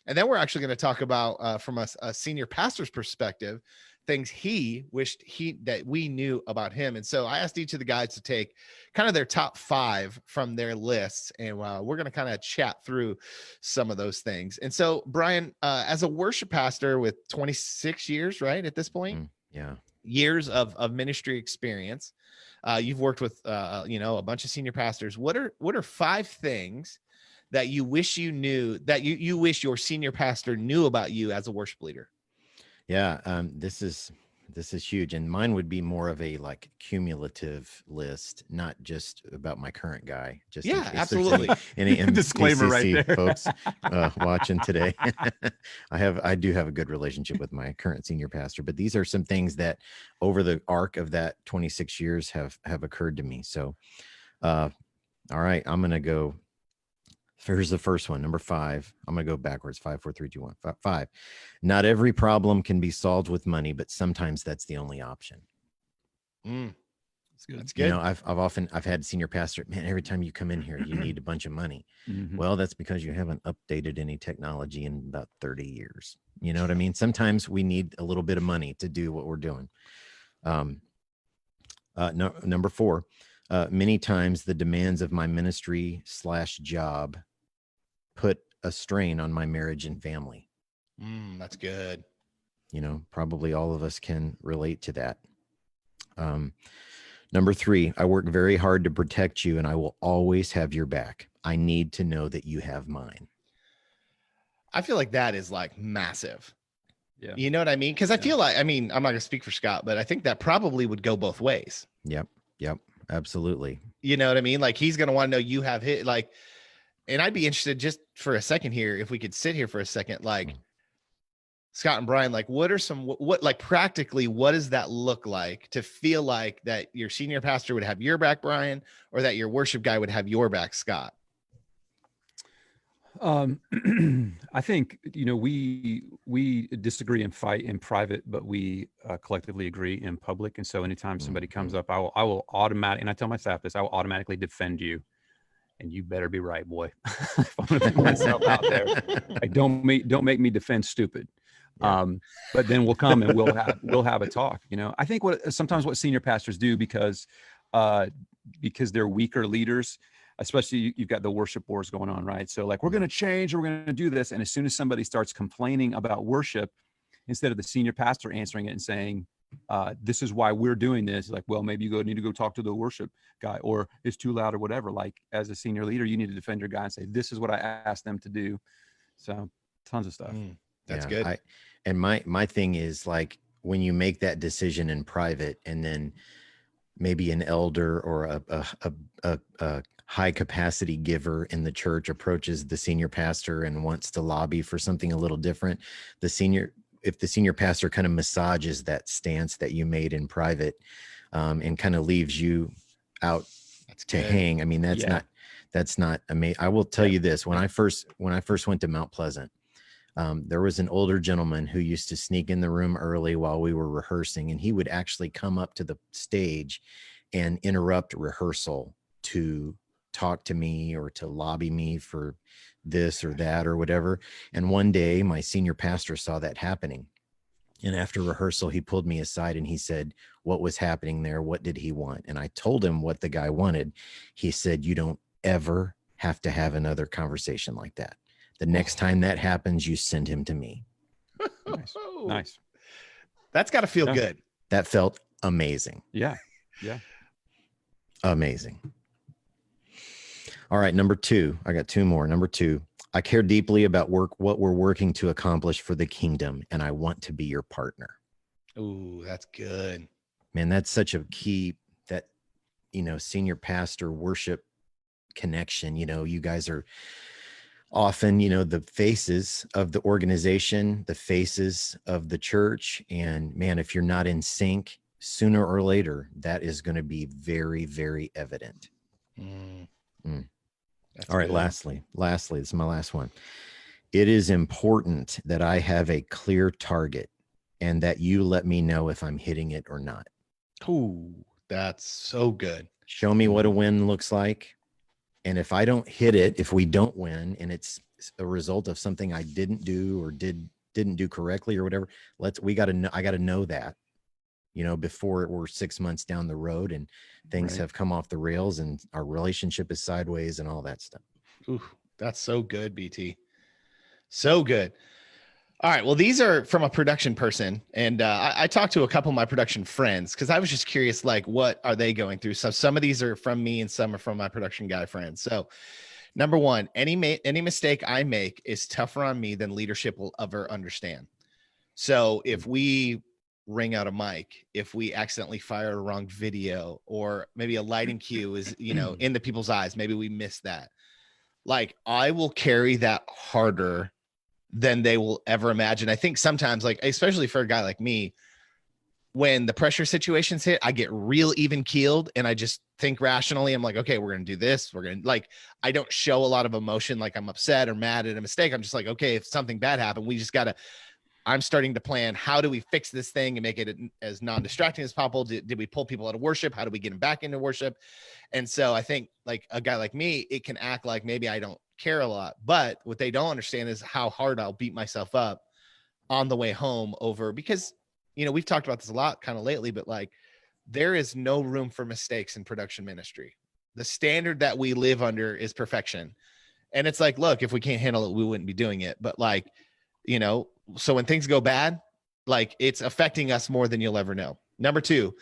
And then we're actually going to talk about from a senior pastor's perspective, things he wished that we knew about him. And so I asked each of the guys to take kind of their top 5 from their lists, and we're going to kind of chat through some of those things. And so, Brian, as a worship pastor with 26 years, right, at this point, years of ministry experience, you've worked with a bunch of senior pastors. What are 5 things that you wish you knew, that you wish your senior pastor knew about you as a worship leader? Yeah, this is huge, and mine would be more of a like cumulative list, not just about my current guy. Just in Yeah, case absolutely. there's any Disclaimer right MCCC there. folks watching today. I do have a good relationship with my current senior pastor, but these are some things that over the arc of that 26 years have occurred to me. So, all right, I'm gonna go. Here's the first one, number 5. I'm going to go backwards. 5, 4, 3, 2, 1. 5. Not every problem can be solved with money, but sometimes that's the only option. That's good. That's You good. know, I've had senior pastor, man, every time you come in here, you need a bunch of money. Mhm. Well, that's because you haven't updated any technology in about 30 years. You know what I mean? Sometimes we need a little bit of money to do what we're doing. Number 4, many times the demands of my ministry / job put a strain on my marriage and family. That's good. You know, probably all of us can relate to that. Number 3, I work very hard to protect you and I will always have your back. I need to know that you have mine. I feel like that is like massive. Yeah. You know what I mean? Because I feel like, I mean, I'm not gonna speak for Scott, but I think that probably would go both ways. Yep. Absolutely. You know what I mean? Like he's gonna want to know you have hit like, and I'd be interested just for a second here, if we could sit here for a second, like Scott and Brian, like what are some what like practically what does that look like to feel like that your senior pastor would have your back, Brian, or that your worship guy would have your back, Scott? I think, you know, we disagree and fight in private, but we collectively agree in public. And so anytime somebody comes up, I will automatically, and I tell my staff this, I will automatically defend you. And you better be right, boy. If I'm going to put myself out there, like, don't make me defend stupid. Yeah. But then we'll come and we'll have a talk. You know, I think sometimes what senior pastors do because they're weaker leaders, especially you've got the worship wars going on, right? So like, we're going to change, or we're going to do this. And as soon as somebody starts complaining about worship, instead of the senior pastor answering it and saying, this is why we're doing this, like, well, maybe you need to go talk to the worship guy, or it's too loud or whatever. Like, as a senior leader, you need to defend your guy and say, this is what I asked them to do. So tons of stuff. That's good. And my thing is, like, when you make that decision in private, and then maybe an elder or a high capacity giver in the church approaches the senior pastor and wants to lobby for something a little different, if the senior pastor kind of massages that stance that you made in private, and kind of leaves you out to hang. I mean, that's not amazing. I will tell you this: when I first went to Mount Pleasant, there was an older gentleman who used to sneak in the room early while we were rehearsing, and he would actually come up to the stage and interrupt rehearsal to talk to me or to lobby me for this or that or whatever. And one day my senior pastor saw that happening. And after rehearsal, he pulled me aside and he said, what was happening there? What did he want? And I told him what the guy wanted. He said, you don't ever have to have another conversation like that. The next time that happens, you send him to me. Nice. That's got to feel good. That felt amazing. Yeah. Amazing. All right. Number 2, I got 2 more. Number 2, I care deeply about what we're working to accomplish for the kingdom, and I want to be your partner. Ooh, that's good. Man, that's such a key, that, you know, senior pastor worship connection. You know, you guys are often, you know, the faces of the organization, the faces of the church. And man, if you're not in sync, sooner or later, that is going to be very, very evident. All right. Good. Lastly, this is my last one. It is important that I have a clear target and that you let me know if I'm hitting it or not. Ooh, that's so good. Show me what a win looks like. And if I don't hit it, if we don't win, and it's a result of something I didn't do or didn't do correctly or whatever, I got to know that, you know, before we're 6 months down the road and things have come off the rails and our relationship is sideways and all that stuff. Ooh, that's so good, BT. So good. All right. Well, these are from a production person. And I talked to a couple of my production friends because I was just curious, like, what are they going through? So some of these are from me and some are from my production guy friends. So number 1, any mistake I make is tougher on me than leadership will ever understand. So if we ring out a mic, if we accidentally fire a wrong video, or maybe a lighting cue is, in the people's eyes, maybe we miss that. Like, I will carry that harder than they will ever imagine. I think sometimes, like, especially for a guy like me, when the pressure situations hit, I get real even keeled and I just think rationally. I'm like, okay, we're going to do this. We're going to, like, I don't show a lot of emotion. Like, I'm upset or mad at a mistake. I'm just like, okay, if something bad happened, we just got to, I'm starting to plan, how do we fix this thing and make it as non-distracting as possible? Did we pull people out of worship? How do we get them back into worship? And so I think, like, a guy like me, it can act like maybe I don't care a lot, but what they don't understand is how hard I'll beat myself up on the way home over, because, we've talked about this a lot kind of lately, but like, there is no room for mistakes in production ministry. The standard that we live under is perfection. And it's like, look, if we can't handle it, we wouldn't be doing it. But like, so when things go bad, like, it's affecting us more than you'll ever know. Number two,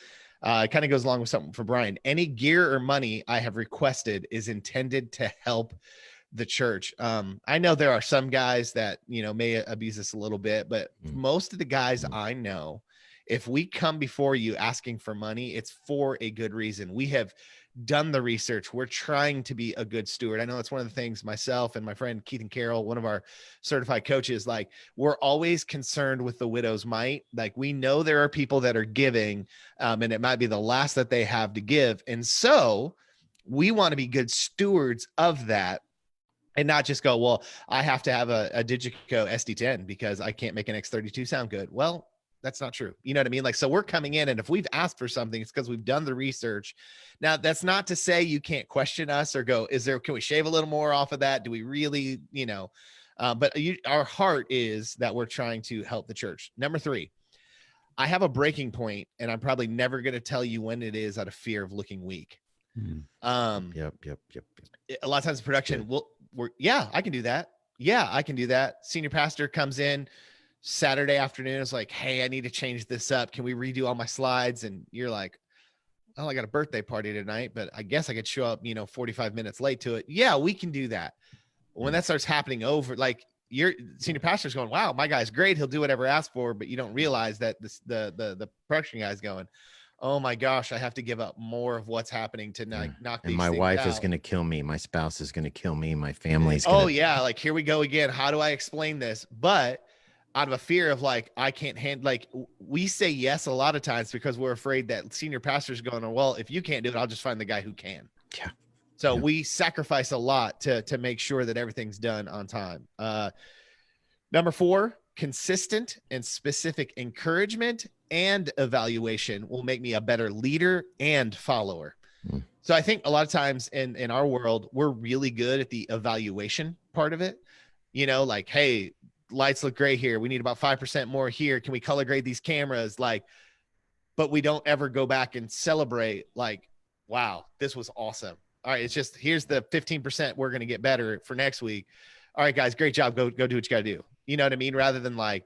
it kind of goes along with something for Brian. Any gear or money I have requested is intended to help the church. I know there are some guys that, may abuse this a little bit, but most of the guys I know, if we come before you asking for money, it's for a good reason. We have done the research. We're trying to be a good steward. I know that's one of the things myself and my friend Keith and Carol, one of our certified coaches, like, we're always concerned with the widow's mite. Like, we know there are people that are giving, and it might be the last that they have to give. And so we want to be good stewards of that, and not just go, well, I have to have a Digico SD10 because I can't make an X32 sound good. Well, that's not true. You know what I mean? Like, so we're coming in, and if we've asked for something, it's because we've done the research. Now, that's not to say you can't question us or go, can we shave a little more off of that? Do we really, but our heart is that we're trying to help the church. Number three, I have a breaking point, and I'm probably never going to tell you when it is, out of fear of looking weak. Yep. A lot of times in production, I can do that. Yeah, I can do that. Senior pastor comes in Saturday afternoon, is like, hey, I need to change this up. Can we redo all my slides? And you're like, oh, I got a birthday party tonight, but I guess I could show up, 45 minutes late to it. Yeah, we can do that. When that starts happening over, like, your senior pastor's going, wow, my guy's great. He'll do whatever asked for, but you don't realize that the production guy's going, oh my gosh, I have to give up more of what's happening to knock these and my things wife out. is going to kill me. My spouse is going to kill me. My family's like, here we go again. How do I explain this? But out of a fear of, like, I can't handle, like, we say yes a lot of times because we're afraid that senior pastor's going, well, if you can't do it, I'll just find the guy who can. Yeah. So we sacrifice a lot to make sure that everything's done on time. Number four, consistent and specific encouragement and evaluation will make me a better leader and follower. So I think a lot of times in our world, we're really good at the evaluation part of it. Like, hey, lights look great here. We need about 5% more here. Can we color grade these cameras? Like, but we don't ever go back and celebrate, like, wow, this was awesome. All right, it's just, here's the 15% we're going to get better for next week. All right, guys, great job. Go do what you got to do. You know what I mean? Rather than like,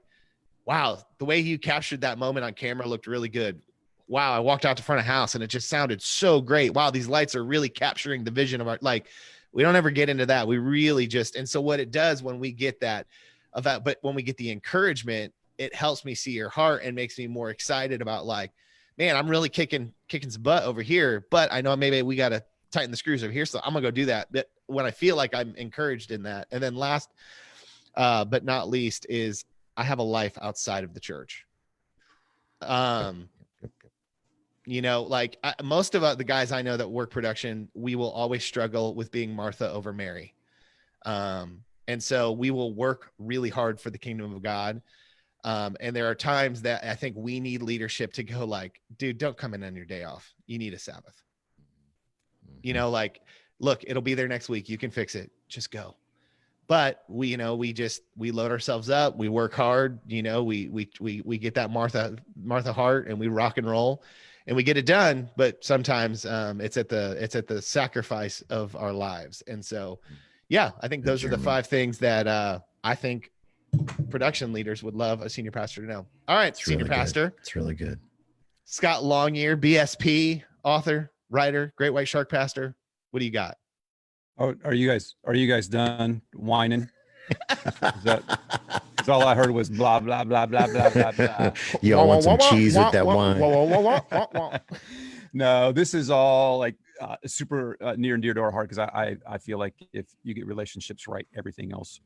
wow, the way you captured that moment on camera looked really good. Wow, I walked out to front of house and it just sounded so great. Wow, these lights are really capturing the vision of our, like, we don't ever get into that. We really just, and so what it does when we get that, but when we get the encouragement, it helps me see your heart and makes me more excited about, like, man, I'm really kicking some butt over here, but I know maybe we got to tighten the screws over here. So I'm gonna go do that. But when I feel like I'm encouraged in that. And then last, but not least, is I have a life outside of the church. Like, most of the guys I know that work production, we will always struggle with being Martha over Mary. And so we will work really hard for the kingdom of God. And there are times that I think we need leadership to go, like, dude, don't come in on your day off. You need a Sabbath. Like, look, it'll be there next week. You can fix it. Just go. But we load ourselves up. We work hard. We get that Martha heart, and we rock and roll, and we get it done. But sometimes it's at the sacrifice of our lives. And so, yeah, I think those are the 5 things that I think production leaders would love a senior pastor to know. All right, senior pastor. It's really good. Scott Longyear, BSP, author, writer, Great White Shark pastor. What do you got? Oh, are you guys done whining? 'Cause all I heard was blah, blah, blah, blah, blah, blah, blah. Y'all want some cheese with that wine? No, this is all like super near and dear to our heart, because I feel like if you get relationships right, everything else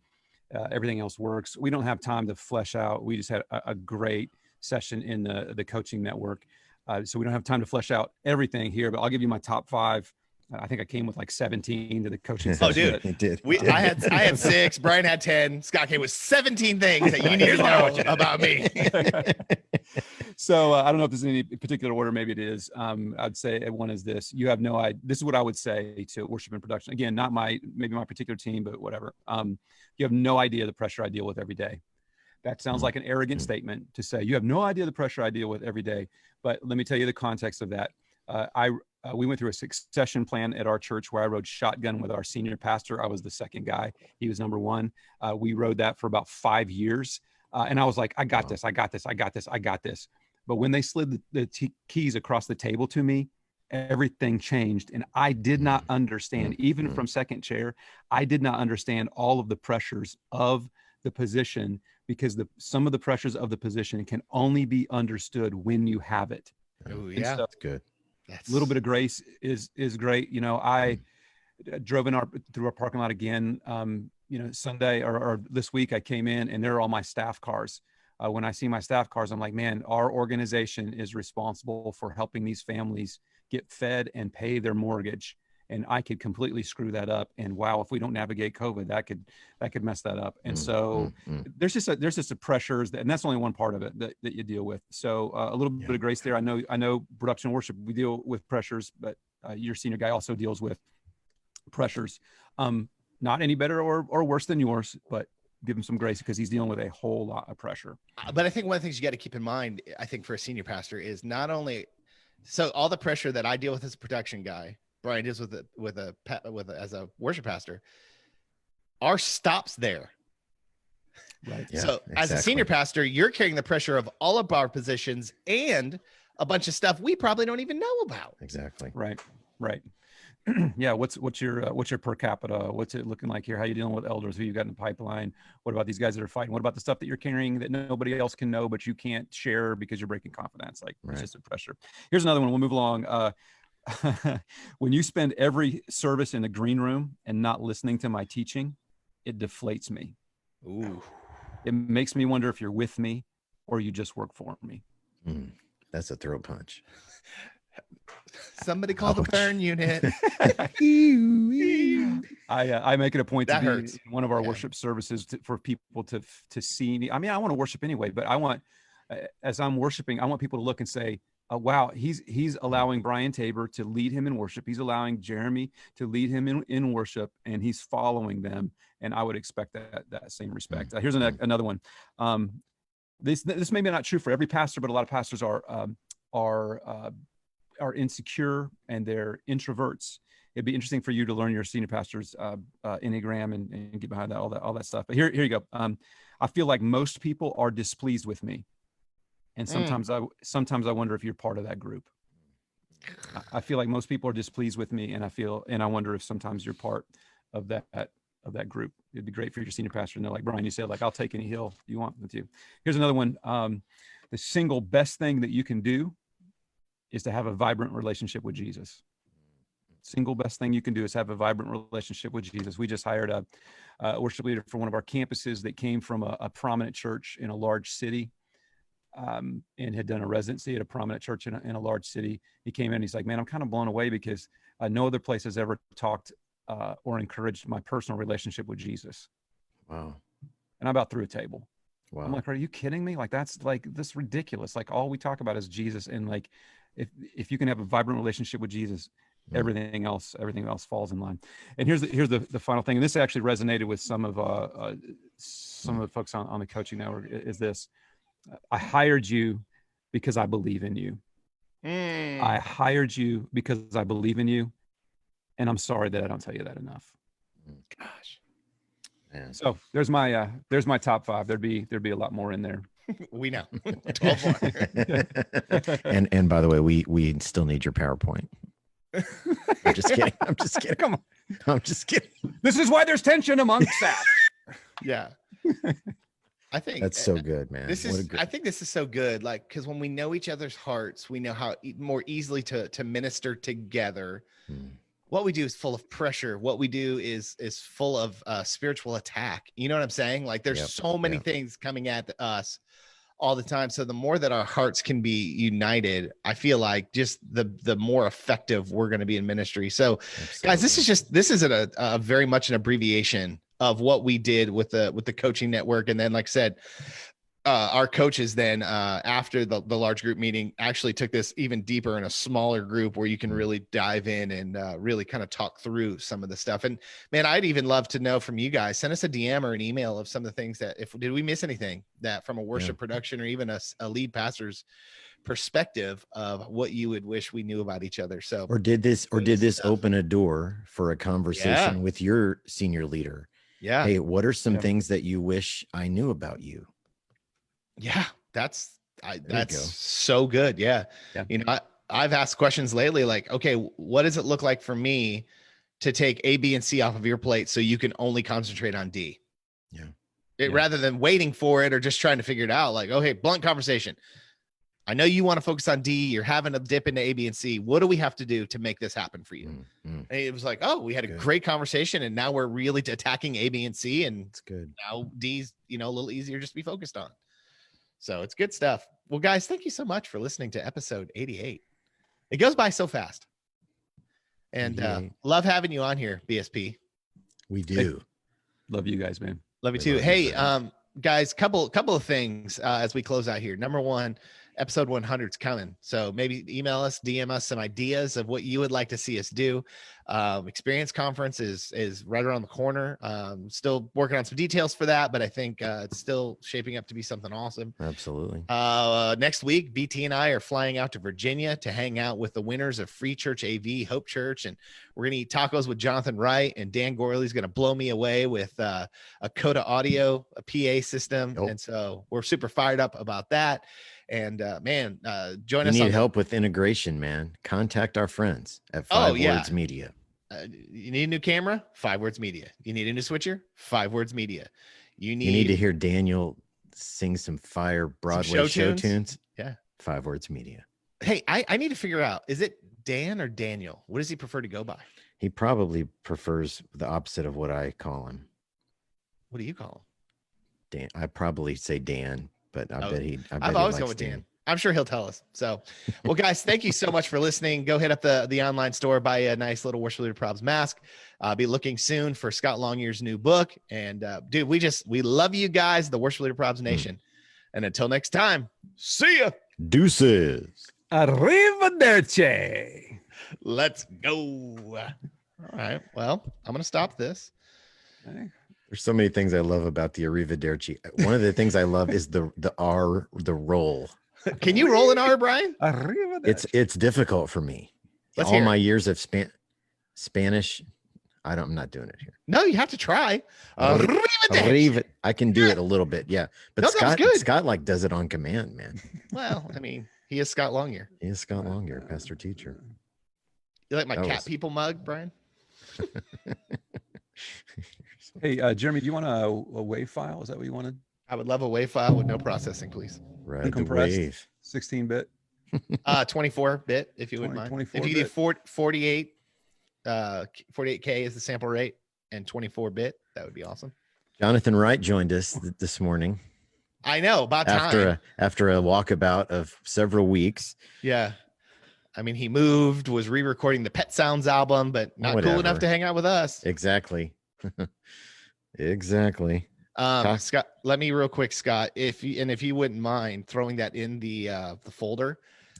works. We don't have time to flesh out. We just had a great session in the coaching network, so we don't have time to flesh out everything here. But I'll give you my top 5. I think I came with like 17 to the coaching session. Oh, dude, It did. I had 6. Brian had 10. Scott came with 17 things that you need to know about me. So I don't know if there's any particular order. Maybe it is. I'd say one is this: you have no idea. This is what I would say to worship and production. Again, not maybe my particular team, but whatever. You have no idea the pressure I deal with every day. That sounds like an arrogant statement to say. You have no idea the pressure I deal with every day. But let me tell you the context of that. We went through a succession plan at our church where I rode shotgun with our senior pastor. I was the second guy. He was number 1. We rode that for about 5 years. And I was like, I got this. But when they slid the keys across the table to me, everything changed. And I did not understand, even from second chair, I did not understand all of the pressures of the position, because some of the pressures of the position can only be understood when you have it. Oh, And yeah. so That's good. a little bit of grace is great. You know, I drove through our parking lot again. Sunday or this week I came in and there are all my staff cars. When I see my staff cars, I'm like, man, our organization is responsible for helping these families get fed and pay their mortgage. And I could completely screw that up. And wow, if we don't navigate COVID, that could mess that up. And so there's just a pressures and that's only one part of it that you deal with. So a little bit of grace there. I know production worship, we deal with pressures, but your senior guy also deals with pressures. Not any better or worse than yours, but give him some grace because he's dealing with a whole lot of pressure. But I think one of the things you got to keep in mind, I think for a senior pastor, is not only so all the pressure that I deal with as a production guy, Brian deals with as a worship pastor, our stops there. Right. Yeah, So as a exactly. senior pastor, you're carrying the pressure of all of our positions and a bunch of stuff we probably don't even know about. Exactly. Right. Yeah. What's your per capita? What's it looking like here? How you dealing with elders? Who you got in the pipeline? What about these guys that are fighting? What about the stuff that you're carrying that nobody else can know, but you can't share because you're breaking confidence? Like it's just a pressure. Here's another one. We'll move along. When you spend every service in the green room and not listening to my teaching, it deflates me. Ooh. It makes me wonder if you're with me or you just work for me. That's a throat punch. Somebody call the Ouch. burn unit. I make it a point to That be hurts. in one of our Yeah. worship services for people to see me. I mean, I want to worship anyway, but I want, as I'm worshiping, I want people to look and say, wow, he's allowing Brian Tabor to lead him in worship. He's allowing Jeremy to lead him in worship, and he's following them. And I would expect that same respect. Here's another one. This may be not true for every pastor, but a lot of pastors are insecure and they're introverts. It'd be interesting for you to learn your senior pastor's Enneagram and get behind that, all that stuff. But here you go. I feel like most people are displeased with me. And sometimes I wonder if you're part of that group. I feel like most people are displeased with me, and I wonder if sometimes you're part of that group. It'd be great for your senior pastor to know, like Brian, you said, like, I'll take any hill you want with you. Here's another one. The single best thing that you can do is to have a vibrant relationship with Jesus. Single best thing you can do is have a vibrant relationship with Jesus. We just hired a worship leader for one of our campuses that came from a prominent church in a large city. And had done a residency at a prominent church in a large city. He came in and he's like, man, I'm kind of blown away because no other place has ever talked or encouraged my personal relationship with Jesus. Wow. And I about threw a table. Wow. I'm like, are you kidding me? Like, that's ridiculous. Like, all we talk about is Jesus. And like, if you can have a vibrant relationship with Jesus, everything else falls in line. And here's the final thing. And this actually resonated with some of the folks on the coaching network is this. I hired you because I believe in you. I hired you because I believe in you. And I'm sorry that I don't tell you that enough. Gosh. Man. So there's my top 5. There'd be a lot more in there. We know. 12 more. and by the way, we still need your PowerPoint. I'm just kidding. Come on. I'm just kidding. This is why there's tension among staff. Yeah. I think That's so good, man. this What a is, great, I think this is so good. Like, because when we know each other's hearts, we know how more easily to minister together. Mm. What we do is full of pressure. What we do is full of spiritual attack. You know what I'm saying? Like, there's Yep, so many yep. things coming at us all the time. So the more that our hearts can be united, I feel like just the more effective we're going to be in ministry. So guys, this is a very much an abbreviation of what we did with the coaching network. And then, like I said, our coaches then after the large group meeting actually took this even deeper in a smaller group where you can really dive in and really kind of talk through some of the stuff. And man, I'd even love to know from you guys. Send us a DM or an email of some of the things that, if did we miss anything that from a worship production or even a lead pastor's perspective of what you would wish we knew about each other. So Or did this stuff. open a door for a conversation with your senior leader? Yeah. Hey, what are some things that you wish I knew about you? Yeah, that's you go. so good. Yeah. You know, I've asked questions lately like, okay, what does it look like for me to take A, B, and C off of your plate so you can only concentrate on D? Yeah. Rather than waiting for it or just trying to figure it out. Like, okay, blunt conversation. I know you want to focus on D. You're having a dip into A, B, and C. What do we have to do to make this happen for you? And it was like, oh, we had a great conversation, and now we're really attacking A, B, and C, and it's good. Now D's, you know, a little easier just to be focused on. So it's good stuff. Well, guys, thank you so much for listening to episode 88. It goes by so fast. And love having you on here, BSP. We do. Love you guys, man. Love you too. Hey, guys, couple of things as we close out here. Number one, episode 100 is coming. So maybe email us, DM us some ideas of what you would like to see us do. Experience conference is right around the corner. Still working on some details for that, but I think it's still shaping up to be something awesome. Absolutely. Next week, BT and I are flying out to Virginia to hang out with the winners of Free Church AV, Hope Church, and we're going to eat tacos with Jonathan Wright, and Dan Gorley's going to blow me away with a Coda Audio, a PA system. Nope. And so we're super fired up about that. And man, join you us. Need help with integration, man? Contact our friends at Five Words Media. You need a new camera? 5 Words Media. You need a new switcher? 5 Words Media. You need to hear Daniel sing some fire Broadway show tunes? Yeah. 5 Words Media. Hey, I need to figure out, is it Dan or Daniel? What does he prefer to go by? He probably prefers the opposite of what I call him. What do you call him? Dan. I probably say Dan, but I bet he. I've always gone with Dan. I'm sure he'll tell us. So, well, guys, thank you so much for listening. Go hit up the online store, buy a nice little Worship Leader Probs mask. Be looking soon for Scott Longyear's new book. And dude, we love you guys, the Worship Leader Probs Nation. And until next time, see ya. Deuces. Arrivederci. Let's go. All right. Well, I'm going to stop this. Okay. There's so many things I love about the Arrivederci. One of the things I love is the roll. Can you roll an R, Brian? It's difficult for me. Let's all my years of Spanish, I'm not doing it here. No, you have to try. I can do it a little bit, yeah. But no, Scott like does it on command, man. Well, I mean, he is Scott Longyear. He is Scott Longyear, pastor teacher. You like my cat people mug, Brian? Hey, Jeremy, do you want a WAV file? Is that what you wanted? I would love a WAV file with no processing, please. Right, the wave. 16-bit. 24-bit, if you wouldn't mind. 24 if you do 48, 48K is the sample rate, and 24-bit, that would be awesome. Jonathan Wright joined us this morning. I know, about time. After a walkabout of several weeks. Yeah. I mean, he moved, was re-recording the Pet Sounds album, but not cool enough to hang out with us. Exactly. Exactly. Scott, let me real quick, Scott, if you wouldn't mind throwing that in the folder.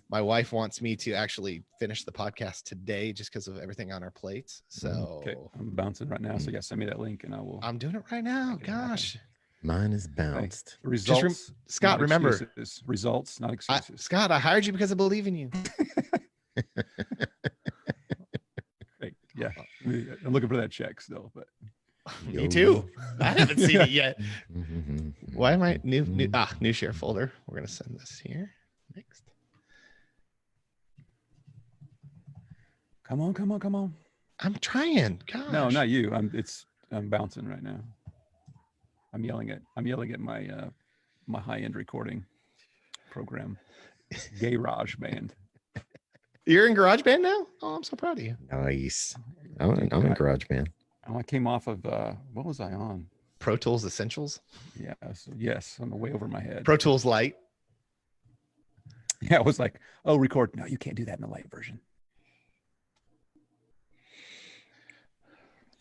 My wife wants me to actually finish the podcast today just because of everything on our plates. So okay, I'm bouncing right now. So yeah, send me that link and I will. I'm doing it right now. Gosh. Mine is bounced. Okay. Results. Scott, remember, results, not excuses. Scott, I hired you because I believe in you. Great. Yeah. I'm looking for that check still, but me too. I haven't seen it yet. Why am I new share folder? We're gonna send this here next. Come on. I'm trying. Gosh. No, not you. I'm bouncing right now. I'm yelling at my my high-end recording program, Garage Band. You're in GarageBand now? Oh, I'm so proud of you. Nice. I'm in GarageBand. Oh, I came off of what was I on? Pro Tools Essentials, Yeah, yes, on the way over my head. Pro Tools Lite. Yeah, it was like, oh, record. No, you can't do that in the light version.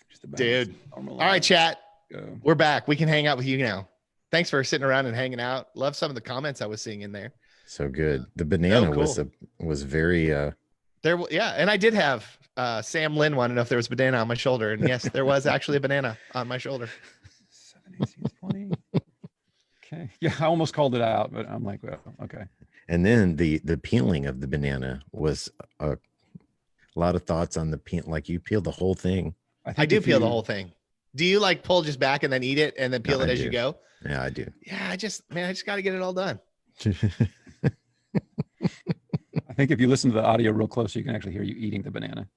Just about Dude. normal All right, life. chat. Go. We're back. We can hang out with you now. Thanks for sitting around and hanging out. Love some of the comments I was seeing in there. So good. The banana cool. was very Yeah, and I did have Sam Lynn wanted to know if there was a banana on my shoulder, and yes, there was actually a banana on my shoulder. 7, 18, 20. Okay. Yeah, I almost called it out, but I'm like, well, okay. and then the peeling of the banana was a lot of thoughts on the peel. Like you peel the whole thing. I do peel the whole thing. Do you like pull just back and then eat it and then peel it as you go? Yeah, I do. Yeah, I just got to get it all done. I think if you listen to the audio real close, you can actually hear you eating the banana.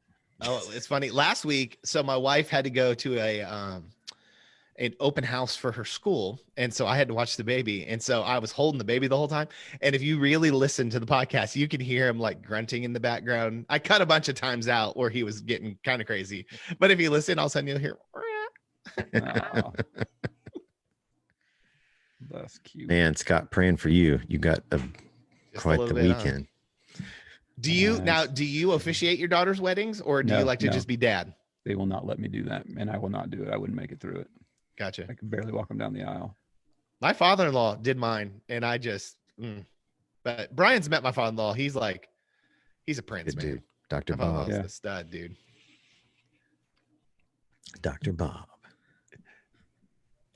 Oh, it's funny. Last week, so my wife had to go to an open house for her school, and so I had to watch the baby, and so I was holding the baby the whole time. And if you really listen to the podcast, you can hear him like grunting in the background. I cut a bunch of times out where he was getting kind of crazy, but if you listen, all of a sudden you'll hear. Oh. That's cute. Man, Scott, praying for you. You got Just a quite the little bit, huh? weekend. Do you Nice. do you officiate your daughter's weddings, or do you No, like to no. just be dad? They will not let me do that, and I will not do it. I wouldn't make it through it. Gotcha. I can barely walk them down the aisle. My father-in-law did mine, and I just. But Brian's met my father-in-law. He's a prince, Good man. dude. Dr. My father-in-law's Bob. Yeah. the stud, dude. Dr. Bob.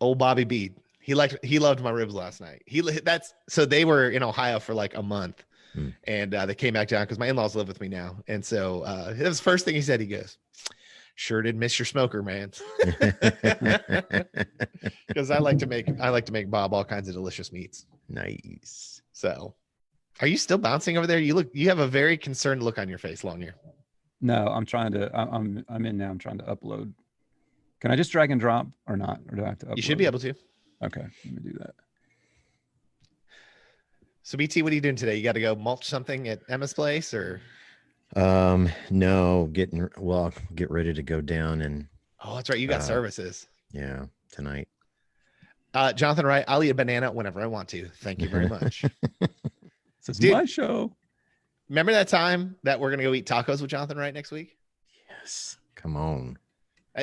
Old Bobby B. He loved my ribs last night. So they were in Ohio for like a month, and they came back down because my in-laws live with me now, and so it was the first thing he said. He goes, "Sure did miss your smoker, man," because I like to make Bob all kinds of delicious meats. Nice. So, are you still bouncing over there? You have a very concerned look on your face, Longyear. No, I'm trying to. I'm in now. I'm trying to upload. Can I just drag and drop or not? Or do I have to upload? You should be able to. Okay, let me do that. So, BT, what are you doing today? You got to go mulch something at Emma's place, or? No, get ready to go down and Oh, that's right. You got services. yeah, tonight. Jonathan Wright, I'll eat a banana whenever I want to. Thank you very much. This is Dude. my show. Remember that time that we're going to go eat tacos with Jonathan Wright next week? Yes. Come on.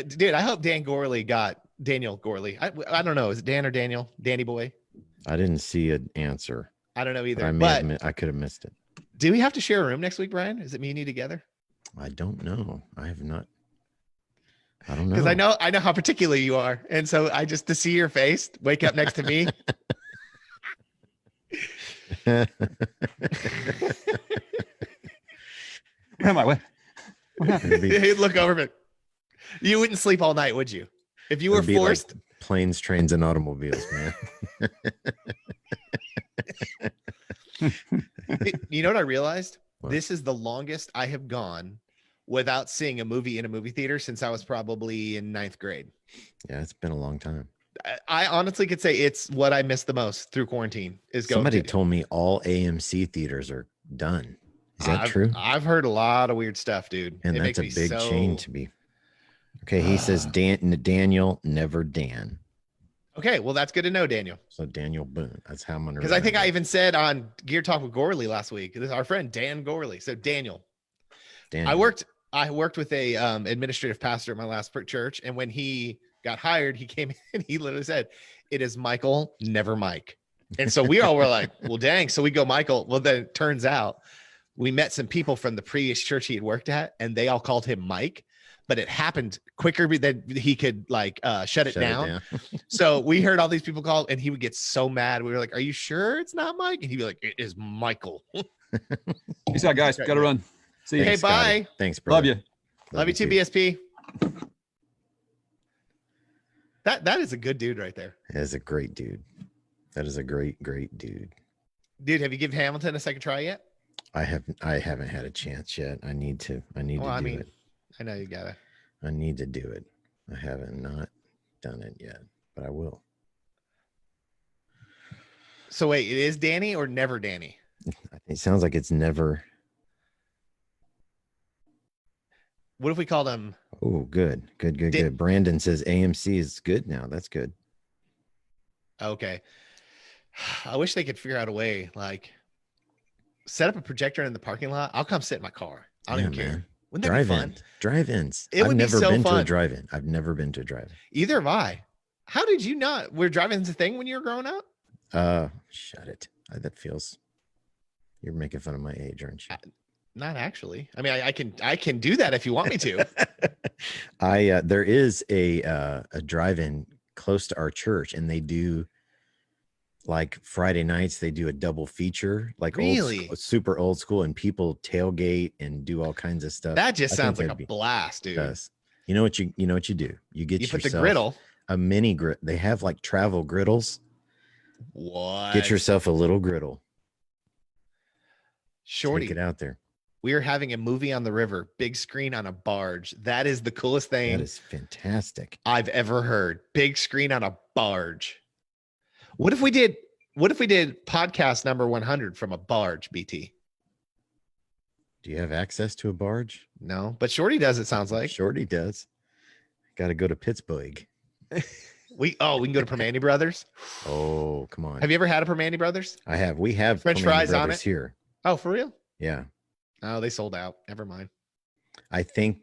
Dude, I hope Daniel Gorley. I don't know. Is it Dan or Daniel? Danny boy? I didn't see an answer. I don't know either. I could have missed it. Do we have to share a room next week, Brian? Is it me and you together? I don't know. I have not. I don't know. Because I know how particular you are. And so to see your face, wake up next to me. Where am I? What happened? It'd be- He'd look over me. You wouldn't sleep all night, would you? If you were it'd be like forced. planes, trains, and automobiles, man. You know what I realized? What? This is the longest I have gone without seeing a movie in a movie theater since I was probably in 9th grade. Yeah, it's been a long time. I honestly could say it's what I missed the most through quarantine is going Somebody to. told me all AMC theaters are done. Is that true? I've heard a lot of weird stuff, dude. And It that's a makes me big so- chain to be. Okay, he says Daniel, never Dan. Okay, well, that's good to know, Daniel. So Daniel Boone. That's how I'm gonna. Because I think I remember. even said on Gear Talk with Gorley last week, this is our friend Dan Gorley. So Daniel. Daniel. I worked with a administrative pastor at my last church, and when he got hired, he came in, he literally said, "It is Michael, never Mike." And so we all were like, well, dang. So we go, Michael. Well, then it turns out we met some people from the previous church he had worked at, and they all called him Mike, but it happened quicker than he could shut it down. So we heard all these people call, and he would get so mad. We were like, "Are you sure it's not Mike?" And he'd be like, "It is Michael." Peace out, guys. Got to run. See you. Okay, Thanks, Scotty. bye. Thanks, brother. Love you. Love you too, BSP. That is a good dude right there. That is a great dude. That is a great dude. Dude, have you given Hamilton a second try yet? I haven't had a chance yet. I need to do it. I know you gotta. I need to do it. I haven't not done it yet, but I will. So wait, it is Danny or never Danny? It sounds like it's never. What if we called him? Oh, good. Did- Good. Brandon says AMC is good now. That's good. Okay. I wish they could figure out a way, like set up a projector in the parking lot. I'll come sit in my car. I don't even care. Wouldn't that be fun? Drive-ins. It would I've be never so been to a fun. drive-in. I've never been to a drive-in. Either have I. How did you not? Were drive-ins a thing when you were growing up? Shut it. That feels. You're making fun of my age, aren't you? Not actually. I mean, I can do that if you want me to. There is a drive-in close to our church, and they do like Friday nights. They do a double feature, like Really? super old school, and people tailgate and do all kinds of stuff. That just I think sounds like a that'd be- blast, dude. does. You know what you do? You get You put yourself the griddle. a mini grid. They have like travel griddles. What? Get yourself a little griddle. Shorty. Take it out there. We are having a movie on the river, big screen on a barge. That is the coolest thing That is fantastic. I've ever heard. Big screen on a barge. What if we did podcast number 100 from a barge, BT? Do you have access to a barge? No, but Shorty does, it sounds like. Shorty does. Got to go to Pittsburgh. We can go to Permane Brothers. Oh, come on. Have you ever had a Permane Brothers? I have. We have French Permane fries on Brothers it? here. Oh, for real? Yeah. Oh, they sold out. Never mind. I think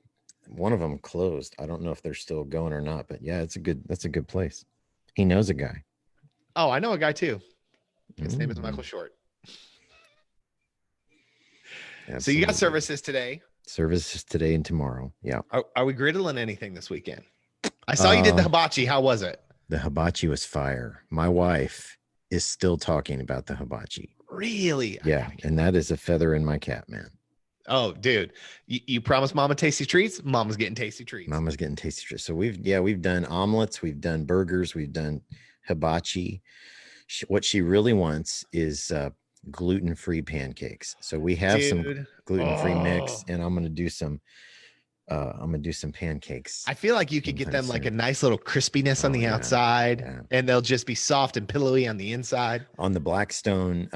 one of them closed. I don't know if they're still going or not, but yeah, that's a good place. He knows a guy. Oh, I know a guy too. His name is Mm. Michael Short. So you Absolutely. got services today. Services today and tomorrow. Yeah. Are we griddling anything this weekend? I saw you did the hibachi. How was it? The hibachi was fire. My wife is still talking about the hibachi. Really? I Yeah. gotta get- And that is a feather in my cap, man. Oh, dude. You promised Mama tasty treats? Mama's getting tasty treats. Mama's getting tasty treats. So we've done omelets, we've done burgers, we've done hibachi. What she really wants is gluten-free pancakes. So we have some Dude, gluten-free mix, oh. and I'm gonna do some pancakes. I feel like you could get sometime them like a soon. nice little crispiness on Oh, the yeah, outside, yeah. and they'll just be soft and pillowy on the inside. On the Blackstone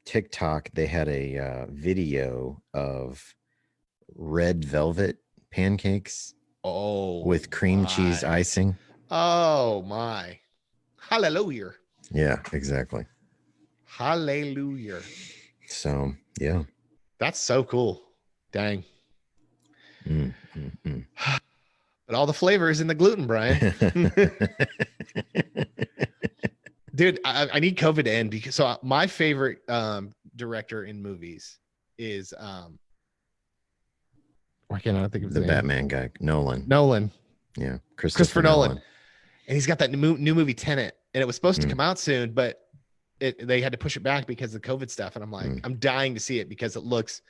TikTok, they had a video of red velvet pancakes Oh, with cream cheese my. icing. Oh my. Hallelujah. Yeah, exactly. Hallelujah. So yeah. That's so cool. Dang. Mm, mm, But all the flavors in the gluten, Brian. mm. Dude, I need COVID to end because my favorite director in movies is why can't I think of The his name? Batman guy, Nolan. Nolan. Yeah, Christopher Nolan. And he's got that new movie Tenet, and it was supposed to Mm. come out soon, but they had to push it back because of COVID stuff. And I'm like, Mm. I'm dying to see it because it looks,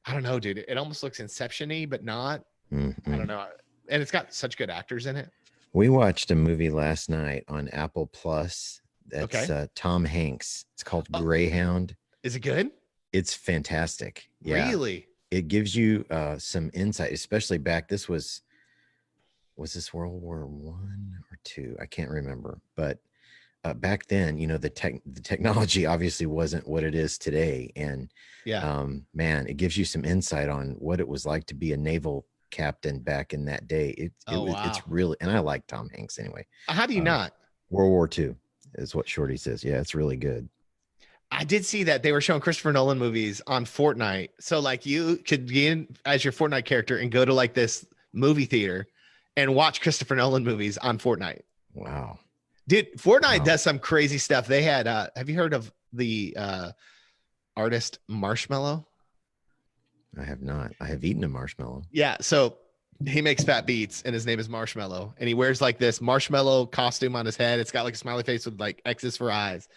I don't know, dude. It almost looks Inception-y, but not. Mm, I mm. don't know. And it's got such good actors in it. We watched a movie last night on Apple Plus. That's Okay. Tom Hanks. It's called Oh. Greyhound. Is it good? It's fantastic. Yeah, Really? it gives you some insight, especially back. This was this World War I or II? I can't remember, but back then, you know, the technology obviously wasn't what it is today, and Yeah. man, it gives you some insight on what it was like to be a naval captain back in that day. It's Wow. really, and I like Tom Hanks anyway. How do you not? World War II is what Shorty says. Yeah, it's really good. I did see that they were showing Christopher Nolan movies on Fortnite. So like you could be in as your Fortnite character and go to like this movie theater and watch Christopher Nolan movies on Fortnite. Wow. Dude, Fortnite Wow. does some crazy stuff. They had have you heard of the artist Marshmello? I have not. I have eaten a marshmallow. Yeah, so he makes fat beats and his name is Marshmello, and he wears like this marshmallow costume on his head. It's got like a smiley face with like X's for eyes.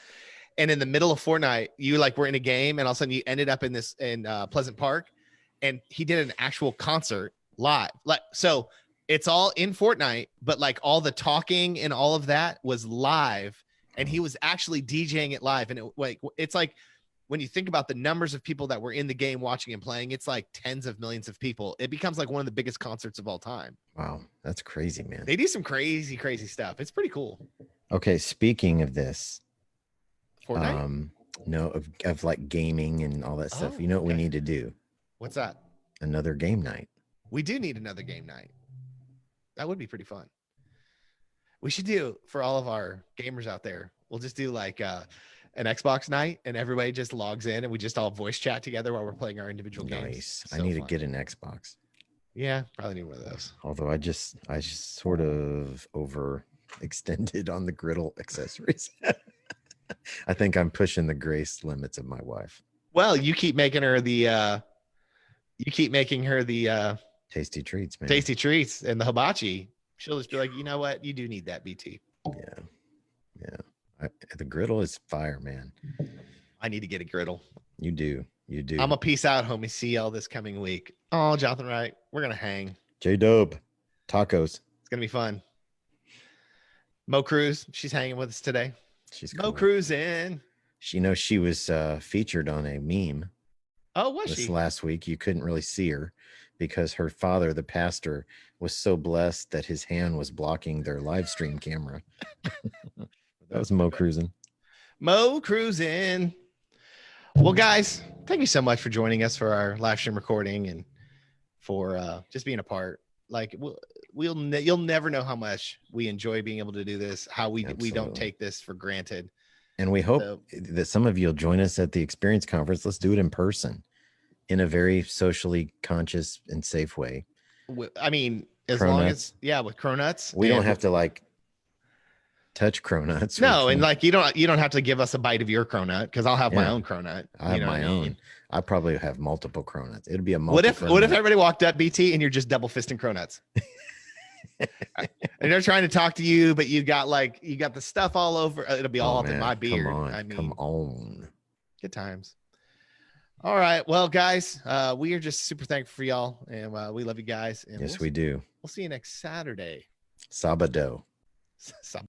And in the middle of Fortnite, you like were in a game and all of a sudden you ended up in this in Pleasant Park, and he did an actual concert live. Like, so it's all in Fortnite, but like all the talking and all of that was live, and he was actually DJing it live. And it's like when you think about the numbers of people that were in the game watching and playing, it's like tens of millions of people. It becomes like one of the biggest concerts of all time. Wow, that's crazy, man. They do some crazy stuff. It's pretty cool. Okay, speaking of this, Fortnite? No, of like gaming and all that stuff. Oh, You know what we okay. need to do? What's that? Another game night. We do need another game night. That would be pretty fun. We should do for all of our gamers out there. We'll just do like an Xbox night, and everybody just logs in, and we just all voice chat together while we're playing our individual games. Nice. I So need fun. to get an Xbox. Yeah, probably need one of those. Although I just sort of overextended on the griddle accessories. I think I'm pushing the grace limits of my wife. Well, you keep making her the Tasty treats, man. tasty treats and the hibachi. She'll just be like, you know what? You do need that, BT. Yeah. The griddle is fire, man. I need to get a griddle. You do. I'm a peace out, homie. See y'all this coming week. Oh, Jonathan Wright. We're gonna hang. J-Dope. Tacos. It's gonna be fun. Mo Cruz, she's hanging with us today. She's Mo cool. Cruz in. She knows she was featured on a meme Oh, was this she? last week. You couldn't really see her because her father, the pastor, was so blessed that his hand was blocking their live stream camera. That was Mo cruising. Mo Cruz in. Well, guys, thank you so much for joining us for our live stream recording and for just being a part. Like you'll never know how much we enjoy being able to do this. How we don't Absolutely. take this for granted. And we hope So- that some of you will join us at the experience conference. Let's do it in person in a very socially conscious and safe way. I mean, as long Cronuts. as with Cronuts, We don't and- have to like touch cronuts. No, We and can- like you don't have to give us a bite of your cronut because I'll have my Yeah. own cronut. I have you know my what I mean? own. I probably have multiple cronuts. It'll be a What if multiple. everybody walked up, BT, and you're just double fisting cronuts? And they're trying to talk to you, but you got the stuff all over. It'll be all up in my beard. Come on, I mean, come on. good times. All right, well, guys, we are just super thankful for y'all, and we love you guys. And Yes, we do. We'll see you next Saturday. Sabado.